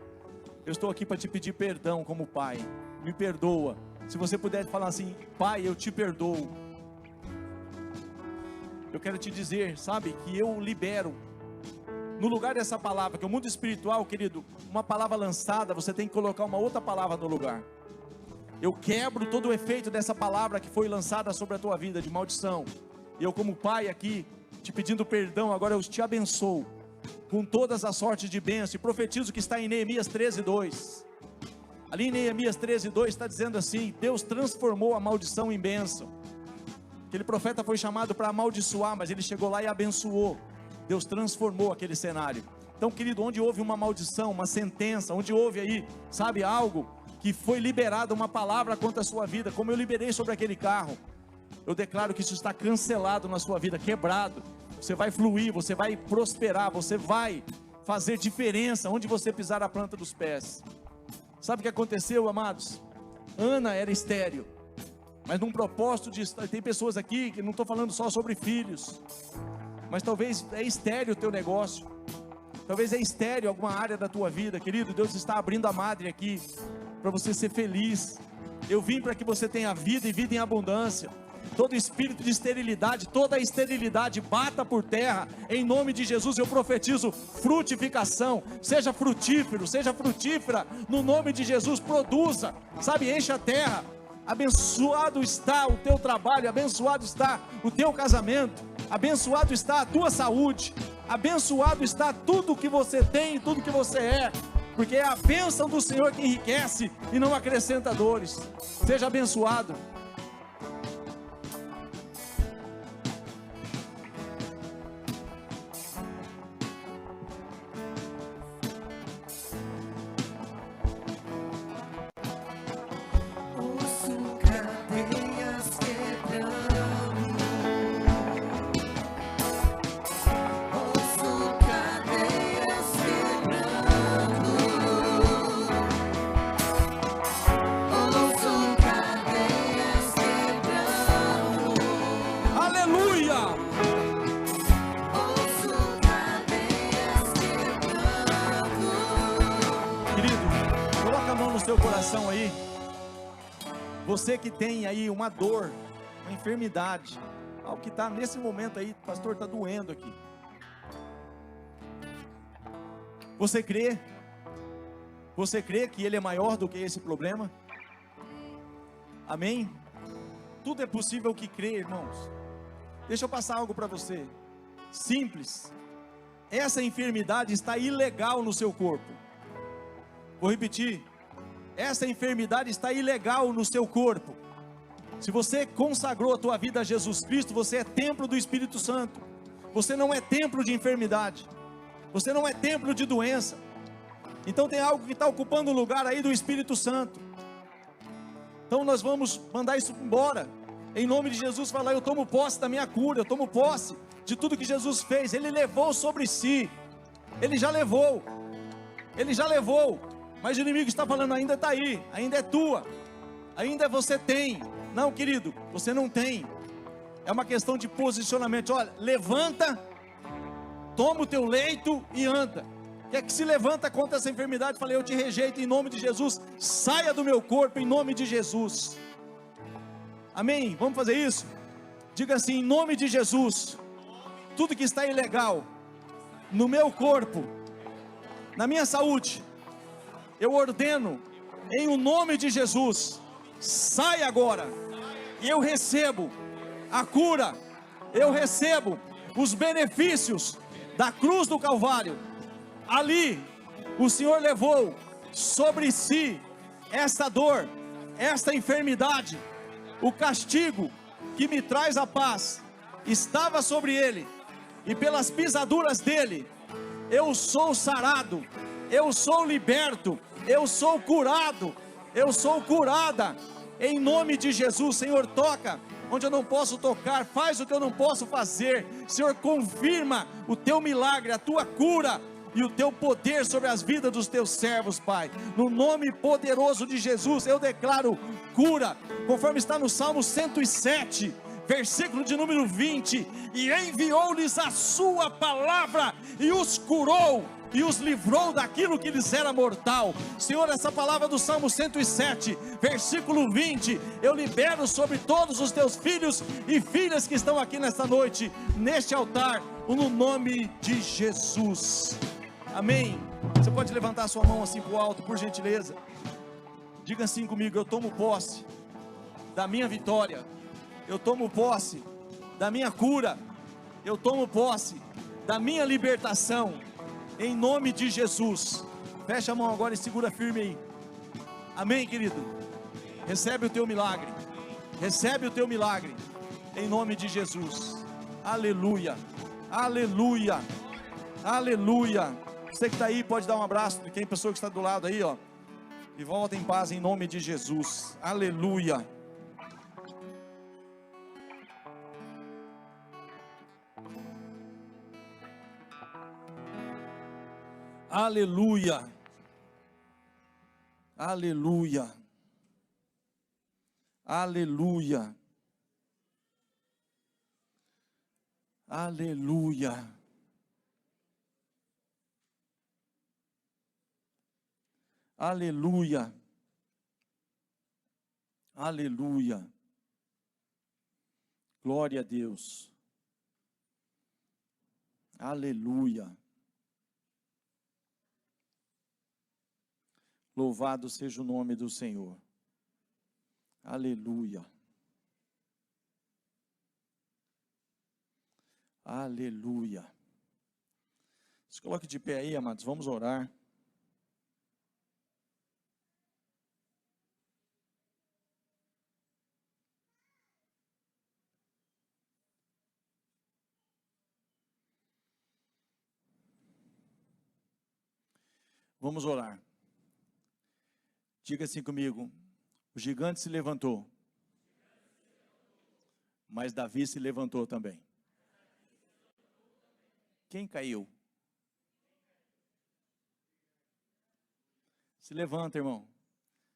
eu estou aqui para te pedir perdão como pai, me perdoa. Se você puder falar assim, pai, eu te perdoo. Eu quero te dizer, sabe, que eu libero, no lugar dessa palavra, que o mundo espiritual, querido, uma palavra lançada, você tem que colocar uma outra palavra no lugar. Eu quebro todo o efeito dessa palavra que foi lançada sobre a tua vida, de maldição. E eu como pai aqui, te pedindo perdão, agora eu te abençoo, com todas as sortes de bênção, e profetizo que está em Neemias 13:2. Ali em Neemias 13:2 está dizendo assim, Deus transformou a maldição em bênção. Aquele profeta foi chamado para amaldiçoar, mas ele chegou lá e abençoou. Deus transformou aquele cenário. Então, querido, onde houve uma maldição, uma sentença, onde houve aí, sabe, algo que foi liberado, uma palavra contra a sua vida, como eu liberei sobre aquele carro, eu declaro que isso está cancelado na sua vida, quebrado. Você vai fluir, você vai prosperar, você vai fazer diferença onde você pisar a planta dos pés. Sabe o que aconteceu, amados? Ana era estéril, mas num propósito de... Tem pessoas aqui que não estou falando só sobre filhos, mas talvez é estéril o teu negócio, talvez é estéril alguma área da tua vida, querido. Deus está abrindo a madre aqui, para você ser feliz. Eu vim para que você tenha vida e vida em abundância. todo espírito de esterilidade, toda a esterilidade bata por terra, em nome de Jesus. Eu profetizo frutificação, seja frutífero, seja frutífera, no nome de Jesus. Produza, sabe, enche a terra. Abençoado está o teu trabalho, abençoado está o teu casamento, abençoado está a tua saúde, abençoado está tudo que você tem e tudo que você é, porque é a bênção do Senhor que enriquece e não acrescenta dores. Seja abençoado. Aí, você que tem aí uma dor, uma enfermidade, algo que está nesse momento aí, pastor, está doendo aqui. Você crê? Você crê que Ele é maior do que esse problema? Amém? Tudo é possível que crê, irmãos. Deixa eu passar algo para você, simples. Essa enfermidade está ilegal no seu corpo. Vou repetir. Essa enfermidade está ilegal no seu corpo. Se você consagrou a tua vida a Jesus Cristo, você é templo do Espírito Santo. Você não é templo de enfermidade. Você não é templo de doença. Então tem algo que está ocupando o lugar aí do Espírito Santo. Então nós vamos mandar isso embora. Em nome de Jesus, falar: eu tomo posse da minha cura, eu tomo posse de tudo que Jesus fez. Ele levou sobre si. Ele já levou. Ele já levou. Mas o inimigo está falando: ainda está aí, ainda é tua, ainda você tem. Não, querido, você não tem. É uma questão de posicionamento. Olha, levanta, toma o teu leito e anda. Quer que se levanta contra essa enfermidade? Falei: eu te rejeito em nome de Jesus. Saia do meu corpo em nome de Jesus. Amém? Vamos fazer isso? Diga assim: em nome de Jesus, tudo que está ilegal no meu corpo, na minha saúde, eu ordeno, em o nome de Jesus, sai agora, e eu recebo a cura, eu recebo os benefícios da cruz do Calvário. Ali, o Senhor levou sobre si esta dor, esta enfermidade, o castigo que me traz a paz, estava sobre ele, e pelas pisaduras dele, eu sou sarado, eu sou liberto, eu sou curado, eu sou curada, em nome de Jesus. Senhor, toca onde eu não posso tocar, faz o que eu não posso fazer. Senhor, confirma o teu milagre, a tua cura e o teu poder sobre as vidas dos teus servos, Pai. No nome poderoso de Jesus, eu declaro cura, conforme está no Salmo 107, versículo de número 20, e enviou-lhes a sua palavra, e os curou, e os livrou daquilo que lhes era mortal. Senhor, essa palavra do Salmo 107, versículo 20, eu libero sobre todos os teus filhos e filhas que estão aqui nesta noite, neste altar, no nome de Jesus. Amém. Você pode levantar a sua mão assim para o alto, por gentileza. Diga assim comigo: eu tomo posse da minha vitória, eu tomo posse da minha cura, eu tomo posse da minha libertação, em nome de Jesus. Fecha a mão agora e segura firme aí. Amém, querido? Recebe o teu milagre, recebe o teu milagre, em nome de Jesus. Aleluia, aleluia, aleluia. Você que está aí pode dar um abraço de quem pessoa que está do lado aí, ó, e volta em paz em nome de Jesus. Aleluia. Aleluia, aleluia, aleluia, aleluia, aleluia, aleluia. Glória a Deus. Aleluia. Louvado seja o nome do Senhor. Aleluia. Aleluia. Se coloque de pé aí, amados, vamos orar. Vamos orar. Diga assim comigo: o gigante se levantou, mas Davi se levantou também. Quem caiu? Se levanta, irmão.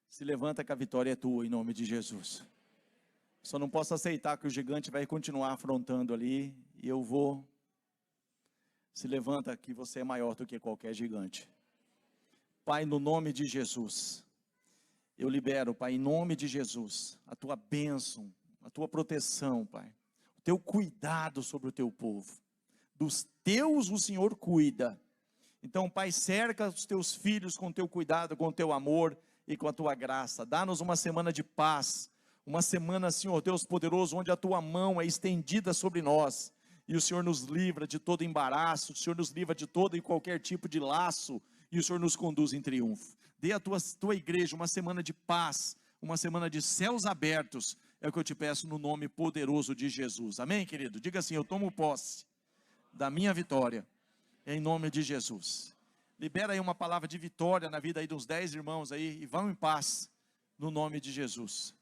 Se levanta que a vitória é tua, em nome de Jesus. Só não posso aceitar que o gigante vai continuar afrontando ali, e eu vou. Se levanta que você é maior do que qualquer gigante. Pai, no nome de Jesus, eu libero, Pai, em nome de Jesus, a tua bênção, a tua proteção, Pai, o teu cuidado sobre o teu povo. Dos teus o Senhor cuida. Então, Pai, cerca os teus filhos com o teu cuidado, com o teu amor e com a tua graça. Dá-nos uma semana de paz, uma semana, Senhor Deus poderoso, onde a tua mão é estendida sobre nós, e o Senhor nos livra de todo embaraço, o Senhor nos livra de todo e qualquer tipo de laço, e o Senhor nos conduz em triunfo. Dê à tua igreja uma semana de paz, uma semana de céus abertos, é o que eu te peço no nome poderoso de Jesus. Amém, querido? Diga assim: eu tomo posse da minha vitória, em nome de Jesus. Libera aí uma palavra de vitória na vida aí dos 10 irmãos aí, e vão em paz, no nome de Jesus.